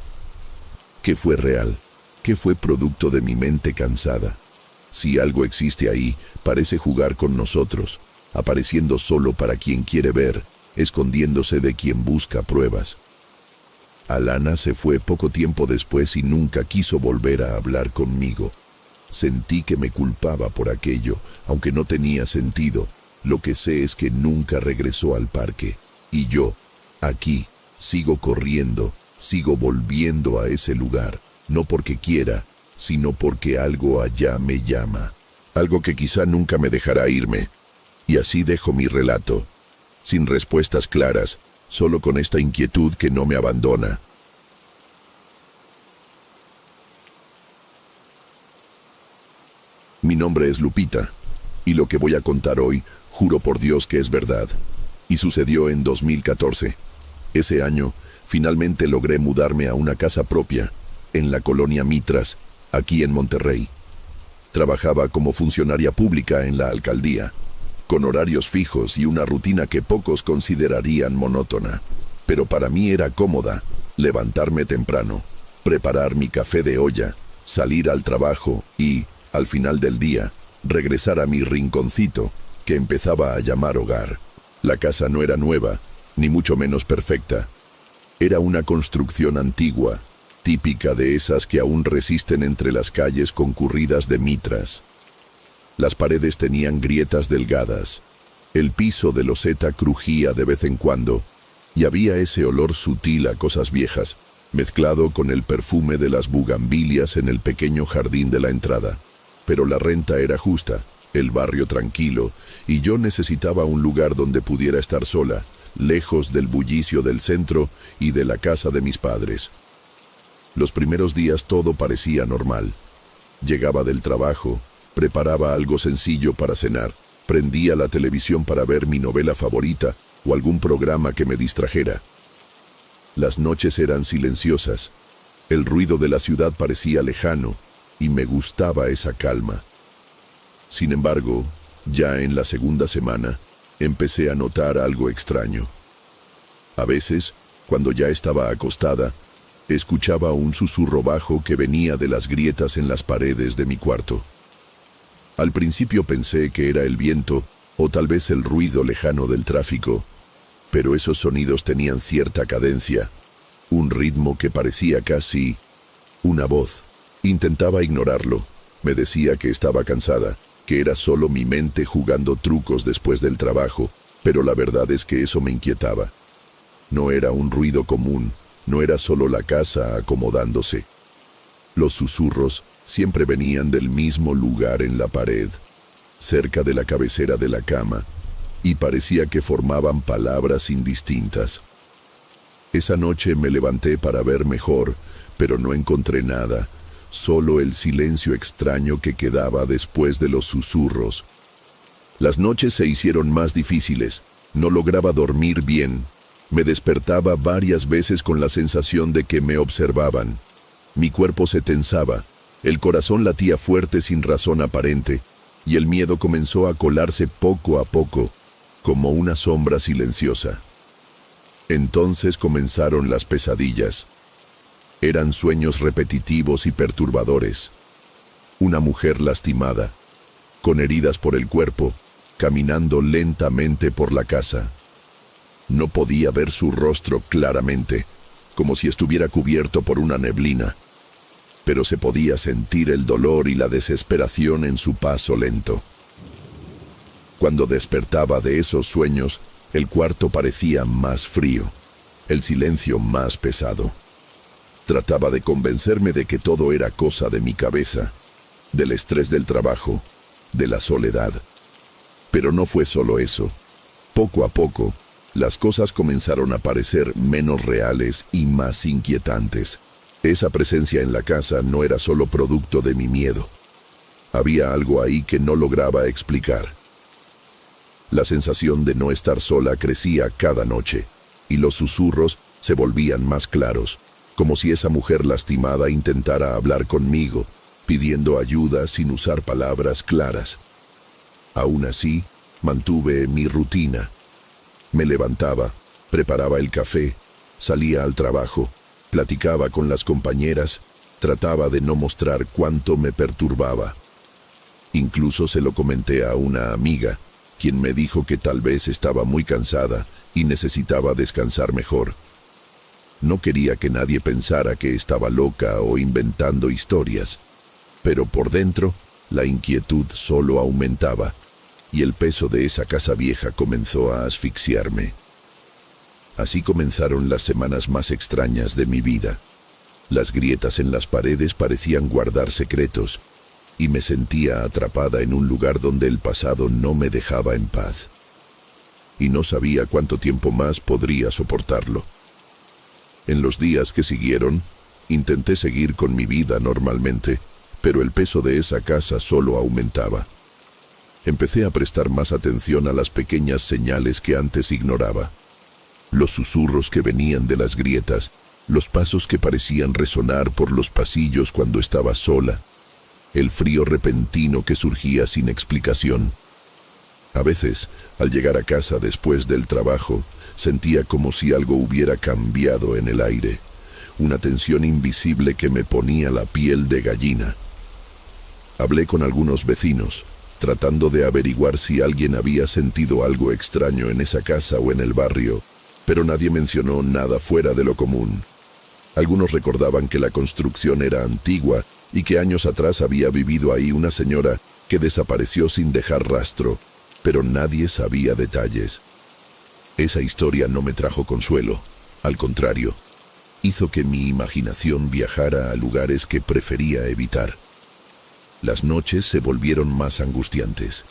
¿Qué fue real? ¿Qué fue producto de mi mente cansada? Si algo existe ahí, parece jugar con nosotros, apareciendo solo para quien quiere ver, escondiéndose de quien busca pruebas. Alana se fue poco tiempo después y nunca quiso volver a hablar conmigo. Sentí que me culpaba por aquello, aunque no tenía sentido. Lo que sé es que nunca regresó al parque. Y yo, aquí, sigo corriendo, sigo volviendo a ese lugar, no porque quiera, sino porque algo allá me llama, algo que quizá nunca me dejará irme. Y así dejo mi relato, sin respuestas claras, solo con esta inquietud que no me abandona. Mi nombre es Lupita, y lo que voy a contar hoy, juro por Dios que es verdad. Y sucedió en 2014. Ese año, finalmente logré mudarme a una casa propia, en la colonia Mitras, aquí en Monterrey. Trabajaba como funcionaria pública en la alcaldía, con horarios fijos y una rutina que pocos considerarían monótona. Pero para mí era cómoda, levantarme temprano, preparar mi café de olla, salir al trabajo y, al final del día, regresar a mi rinconcito, que empezaba a llamar hogar. La casa no era nueva, ni mucho menos perfecta. Era una construcción antigua, típica de esas que aún resisten entre las calles concurridas de Mitras. Las paredes tenían grietas delgadas, el piso de loseta crujía de vez en cuando, y había ese olor sutil a cosas viejas, mezclado con el perfume de las bugambilias en el pequeño jardín de la entrada. Pero la renta era justa, el barrio tranquilo, y yo necesitaba un lugar donde pudiera estar sola, lejos del bullicio del centro y de la casa de mis padres. Los primeros días todo parecía normal. Llegaba del trabajo, preparaba algo sencillo para cenar, prendía la televisión para ver mi novela favorita o algún programa que me distrajera. Las noches eran silenciosas, el ruido de la ciudad parecía lejano, y me gustaba esa calma. Sin embargo, ya en la segunda semana, empecé a notar algo extraño. A veces, cuando ya estaba acostada, escuchaba un susurro bajo que venía de las grietas en las paredes de mi cuarto. Al principio pensé que era el viento o tal vez el ruido lejano del tráfico, pero esos sonidos tenían cierta cadencia, un ritmo que parecía casi una voz. Intentaba ignorarlo, me decía que estaba cansada, que era solo mi mente jugando trucos después del trabajo, pero la verdad es que eso me inquietaba. No era un ruido común, no era solo la casa acomodándose. Los susurros siempre venían del mismo lugar en la pared, cerca de la cabecera de la cama, y parecía que formaban palabras indistintas. Esa noche me levanté para ver mejor, pero no encontré nada, solo el silencio extraño que quedaba después de los susurros. Las noches se hicieron más difíciles, no lograba dormir bien. Me despertaba varias veces con la sensación de que me observaban. Mi cuerpo se tensaba, el corazón latía fuerte sin razón aparente, y el miedo comenzó a colarse poco a poco, como una sombra silenciosa. Entonces comenzaron las pesadillas. Eran sueños repetitivos y perturbadores. Una mujer lastimada, con heridas por el cuerpo, caminando lentamente por la casa. No podía ver su rostro claramente, como si estuviera cubierto por una neblina, pero se podía sentir el dolor y la desesperación en su paso lento. Cuando despertaba de esos sueños, el cuarto parecía más frío, el silencio más pesado. Trataba de convencerme de que todo era cosa de mi cabeza, del estrés del trabajo, de la soledad. Pero no fue solo eso. Poco a poco, las cosas comenzaron a parecer menos reales y más inquietantes. Esa presencia en la casa no era solo producto de mi miedo. Había algo ahí que no lograba explicar. La sensación de no estar sola crecía cada noche, y los susurros se volvían más claros, como si esa mujer lastimada intentara hablar conmigo, pidiendo ayuda sin usar palabras claras. Aún así, mantuve mi rutina. Me levantaba, preparaba el café, salía al trabajo, platicaba con las compañeras, trataba de no mostrar cuánto me perturbaba. Incluso se lo comenté a una amiga, quien me dijo que tal vez estaba muy cansada y necesitaba descansar mejor. No quería que nadie pensara que estaba loca o inventando historias, pero por dentro la inquietud solo aumentaba, y el peso de esa casa vieja comenzó a asfixiarme. Así comenzaron las semanas más extrañas de mi vida. Las grietas en las paredes parecían guardar secretos, y me sentía atrapada en un lugar donde el pasado no me dejaba en paz. Y no sabía cuánto tiempo más podría soportarlo. En los días que siguieron, intenté seguir con mi vida normalmente, pero el peso de esa casa solo aumentaba. Empecé a prestar más atención a las pequeñas señales que antes ignoraba. Los susurros que venían de las grietas, los pasos que parecían resonar por los pasillos cuando estaba sola, el frío repentino que surgía sin explicación. A veces, al llegar a casa después del trabajo, sentía como si algo hubiera cambiado en el aire, una tensión invisible que me ponía la piel de gallina. Hablé con algunos vecinos, tratando de averiguar si alguien había sentido algo extraño en esa casa o en el barrio, pero nadie mencionó nada fuera de lo común. Algunos recordaban que la construcción era antigua y que años atrás había vivido ahí una señora que desapareció sin dejar rastro, pero nadie sabía detalles. Esa historia no me trajo consuelo, al contrario, hizo que mi imaginación viajara a lugares que prefería evitar. Las noches se volvieron más angustiantes.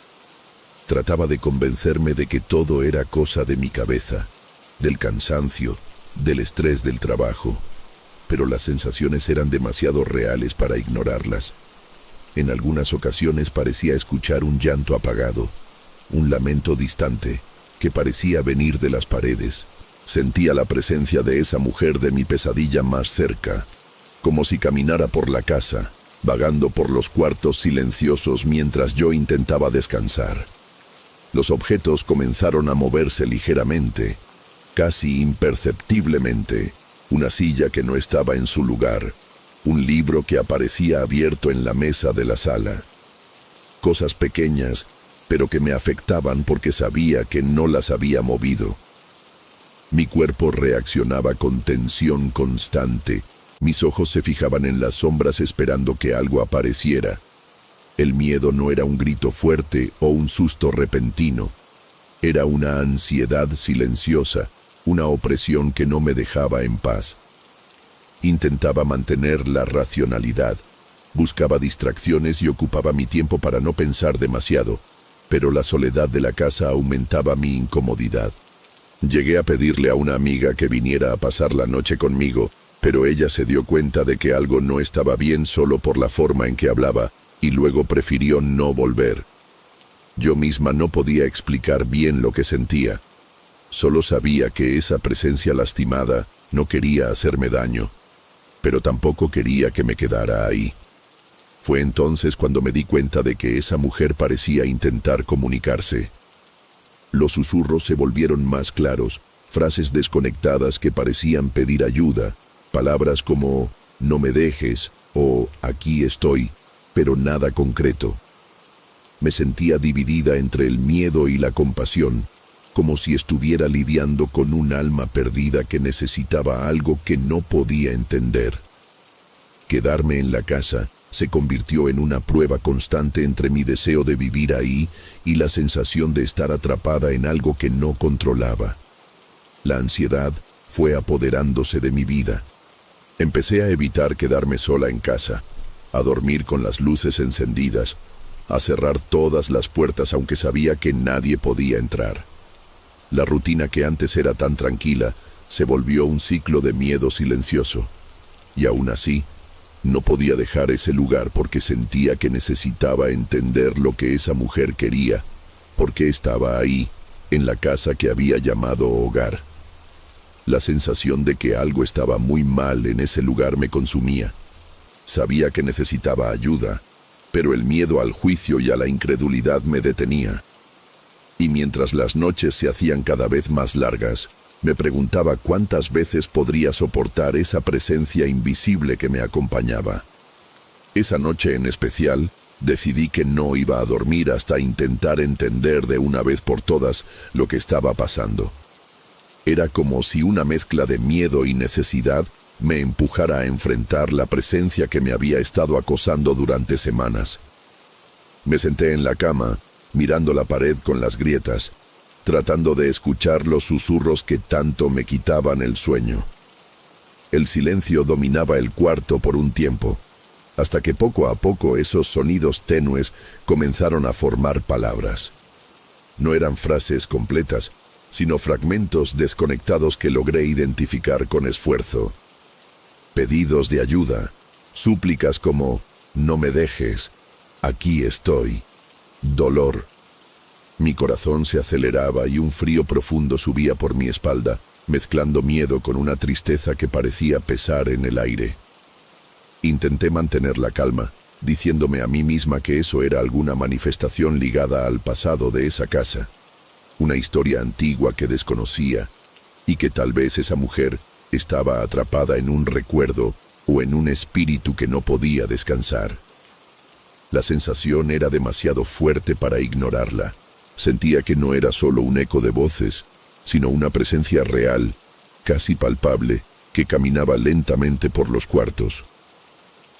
Trataba de convencerme de que todo era cosa de mi cabeza, del cansancio, del estrés del trabajo, pero las sensaciones eran demasiado reales para ignorarlas. En algunas ocasiones parecía escuchar un llanto apagado, un lamento distante, que parecía venir de las paredes. Sentía la presencia de esa mujer de mi pesadilla más cerca, como si caminara por la casa, vagando por los cuartos silenciosos mientras yo intentaba descansar. Los objetos comenzaron a moverse ligeramente, casi imperceptiblemente, una silla que no estaba en su lugar, un libro que aparecía abierto en la mesa de la sala. Cosas pequeñas, pero que me afectaban porque sabía que no las había movido. Mi cuerpo reaccionaba con tensión constante. Mis ojos se fijaban en las sombras esperando que algo apareciera. El miedo no era un grito fuerte o un susto repentino. Era una ansiedad silenciosa, una opresión que no me dejaba en paz. Intentaba mantener la racionalidad. Buscaba distracciones y ocupaba mi tiempo para no pensar demasiado, pero la soledad de la casa aumentaba mi incomodidad. Llegué a pedirle a una amiga que viniera a pasar la noche conmigo, pero ella se dio cuenta de que algo no estaba bien solo por la forma en que hablaba, y luego prefirió no volver. Yo misma no podía explicar bien lo que sentía. Solo sabía que esa presencia lastimada no quería hacerme daño, pero tampoco quería que me quedara ahí. Fue entonces cuando me di cuenta de que esa mujer parecía intentar comunicarse. Los susurros se volvieron más claros, frases desconectadas que parecían pedir ayuda, palabras como «no me dejes» o «aquí estoy», pero nada concreto. Me sentía dividida entre el miedo y la compasión, como si estuviera lidiando con un alma perdida que necesitaba algo que no podía entender. Quedarme en la casa se convirtió en una prueba constante entre mi deseo de vivir ahí y la sensación de estar atrapada en algo que no controlaba. La ansiedad fue apoderándose de mi vida. Empecé a evitar quedarme sola en casa, a dormir con las luces encendidas, a cerrar todas las puertas aunque sabía que nadie podía entrar. La rutina que antes era tan tranquila se volvió un ciclo de miedo silencioso, y aún así, no podía dejar ese lugar porque sentía que necesitaba entender lo que esa mujer quería, porque estaba ahí, en la casa que había llamado hogar. La sensación de que algo estaba muy mal en ese lugar me consumía. Sabía que necesitaba ayuda, pero el miedo al juicio y a la incredulidad me detenía. Y mientras las noches se hacían cada vez más largas, me preguntaba cuántas veces podría soportar esa presencia invisible que me acompañaba. Esa noche en especial, decidí que no iba a dormir hasta intentar entender de una vez por todas lo que estaba pasando. Era como si una mezcla de miedo y necesidad me empujara a enfrentar la presencia que me había estado acosando durante semanas. Me senté en la cama, mirando la pared con las grietas, tratando de escuchar los susurros que tanto me quitaban el sueño. El silencio dominaba el cuarto por un tiempo, hasta que poco a poco esos sonidos tenues comenzaron a formar palabras. No eran frases completas, sino fragmentos desconectados que logré identificar con esfuerzo. Pedidos de ayuda, súplicas como «no me dejes», «aquí estoy», «dolor». Mi corazón se aceleraba y un frío profundo subía por mi espalda, mezclando miedo con una tristeza que parecía pesar en el aire. Intenté mantener la calma, diciéndome a mí misma que eso era alguna manifestación ligada al pasado de esa casa, una historia antigua que desconocía, y que tal vez esa mujer estaba atrapada en un recuerdo o en un espíritu que no podía descansar. La sensación era demasiado fuerte para ignorarla. Sentía que no era solo un eco de voces, sino una presencia real, casi palpable, que caminaba lentamente por los cuartos.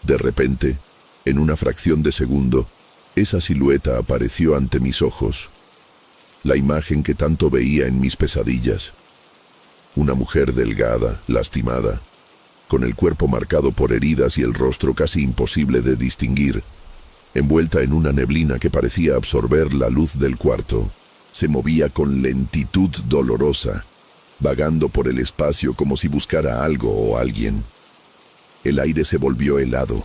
De repente, en una fracción de segundo, esa silueta apareció ante mis ojos. La imagen que tanto veía en mis pesadillas. Una mujer delgada, lastimada, con el cuerpo marcado por heridas y el rostro casi imposible de distinguir. Envuelta en una neblina que parecía absorber la luz del cuarto, se movía con lentitud dolorosa, vagando por el espacio como si buscara algo o alguien. El aire se volvió helado,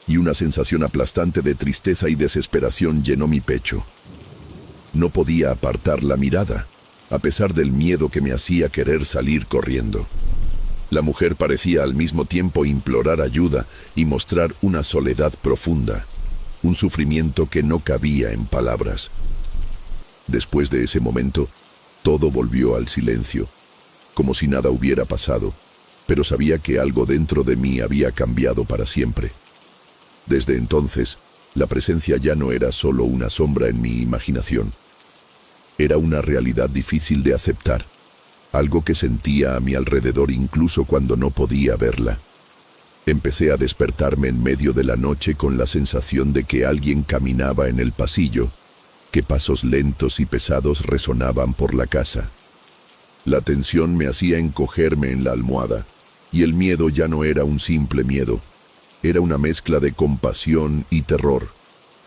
y una sensación aplastante de tristeza y desesperación llenó mi pecho. No podía apartar la mirada, a pesar del miedo que me hacía querer salir corriendo. La mujer parecía al mismo tiempo implorar ayuda y mostrar una soledad profunda, un sufrimiento que no cabía en palabras. Después de ese momento, todo volvió al silencio, como si nada hubiera pasado, pero sabía que algo dentro de mí había cambiado para siempre. Desde entonces, la presencia ya no era solo una sombra en mi imaginación. Era una realidad difícil de aceptar, algo que sentía a mi alrededor incluso cuando no podía verla. Empecé a despertarme en medio de la noche con la sensación de que alguien caminaba en el pasillo, que pasos lentos y pesados resonaban por la casa. La tensión me hacía encogerme en la almohada, y el miedo ya no era un simple miedo, era una mezcla de compasión y terror,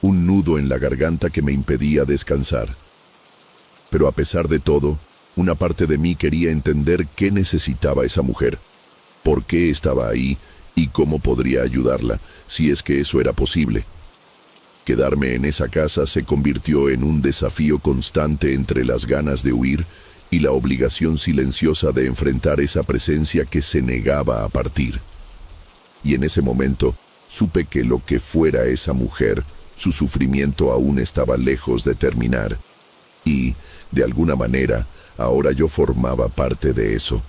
un nudo en la garganta que me impedía descansar. Pero a pesar de todo, una parte de mí quería entender qué necesitaba esa mujer, por qué estaba ahí, y cómo podría ayudarla, si es que eso era posible. Quedarme en esa casa se convirtió en un desafío constante entre las ganas de huir y la obligación silenciosa de enfrentar esa presencia que se negaba a partir. Y en ese momento supe que lo que fuera esa mujer, su sufrimiento aún estaba lejos de terminar. Y, de alguna manera, ahora yo formaba parte de eso.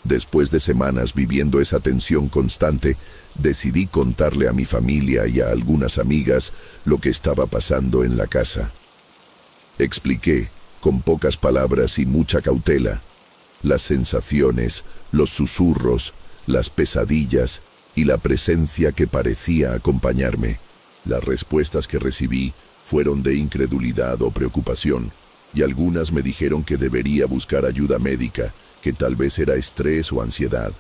Después de semanas viviendo esa tensión constante, decidí contarle a mi familia y a algunas amigas lo que estaba pasando en la casa. Expliqué, con pocas palabras y mucha cautela, las sensaciones, los susurros, las pesadillas y la presencia que parecía acompañarme. Las respuestas que recibí fueron de incredulidad o preocupación, y algunas me dijeron que debería buscar ayuda médica, que tal vez era estrés o ansiedad.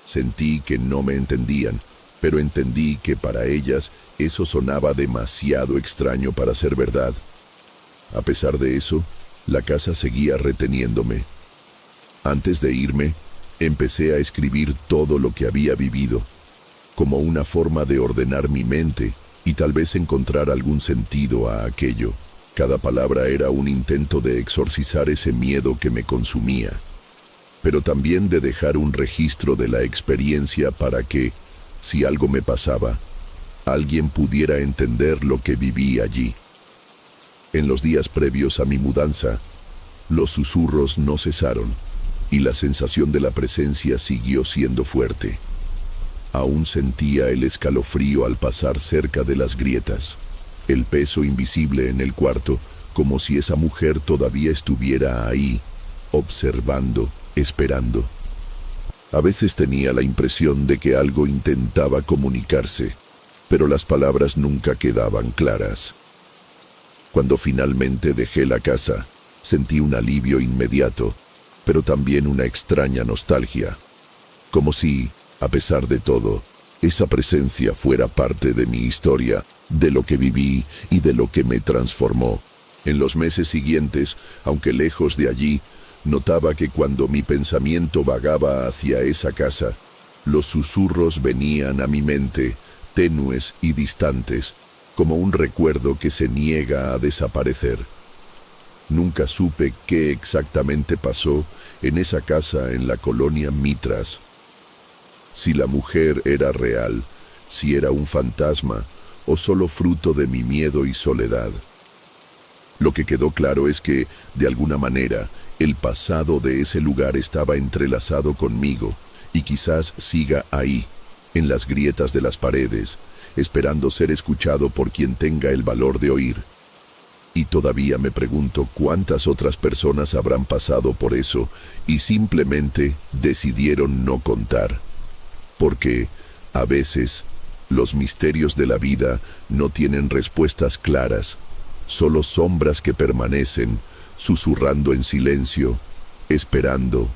Sentí que no me entendían, pero entendí que para ellas eso sonaba demasiado extraño para ser verdad. A pesar de eso, la casa seguía reteniéndome. Antes de irme, empecé a escribir todo lo que había vivido, como una forma de ordenar mi mente y tal vez encontrar algún sentido a aquello. Cada palabra era un intento de exorcizar ese miedo que me consumía, pero también de dejar un registro de la experiencia para que, si algo me pasaba, alguien pudiera entender lo que viví allí. En los días previos a mi mudanza, los susurros no cesaron y la sensación de la presencia siguió siendo fuerte. Aún sentía el escalofrío al pasar cerca de las grietas, el peso invisible en el cuarto, como si esa mujer todavía estuviera ahí, observando, esperando. A veces tenía la impresión de que algo intentaba comunicarse, pero las palabras nunca quedaban claras. Cuando finalmente dejé la casa, sentí un alivio inmediato, pero también una extraña nostalgia. como si, a pesar de todo, esa presencia fuera parte de mi historia, de lo que viví y de lo que me transformó. En los meses siguientes, aunque lejos de allí, notaba que cuando mi pensamiento vagaba hacia esa casa, los susurros venían a mi mente, tenues y distantes, como un recuerdo que se niega a desaparecer. Nunca supe qué exactamente pasó en esa casa en la colonia Mitras. Si la mujer era real, si era un fantasma o solo fruto de mi miedo y soledad. Lo que quedó claro es que, de alguna manera, el pasado de ese lugar estaba entrelazado conmigo y quizás siga ahí, en las grietas de las paredes, esperando ser escuchado por quien tenga el valor de oír. Y todavía me pregunto cuántas otras personas habrán pasado por eso y simplemente decidieron no contar. Porque, a veces, los misterios de la vida no tienen respuestas claras, solo sombras que permanecen, susurrando en silencio, esperando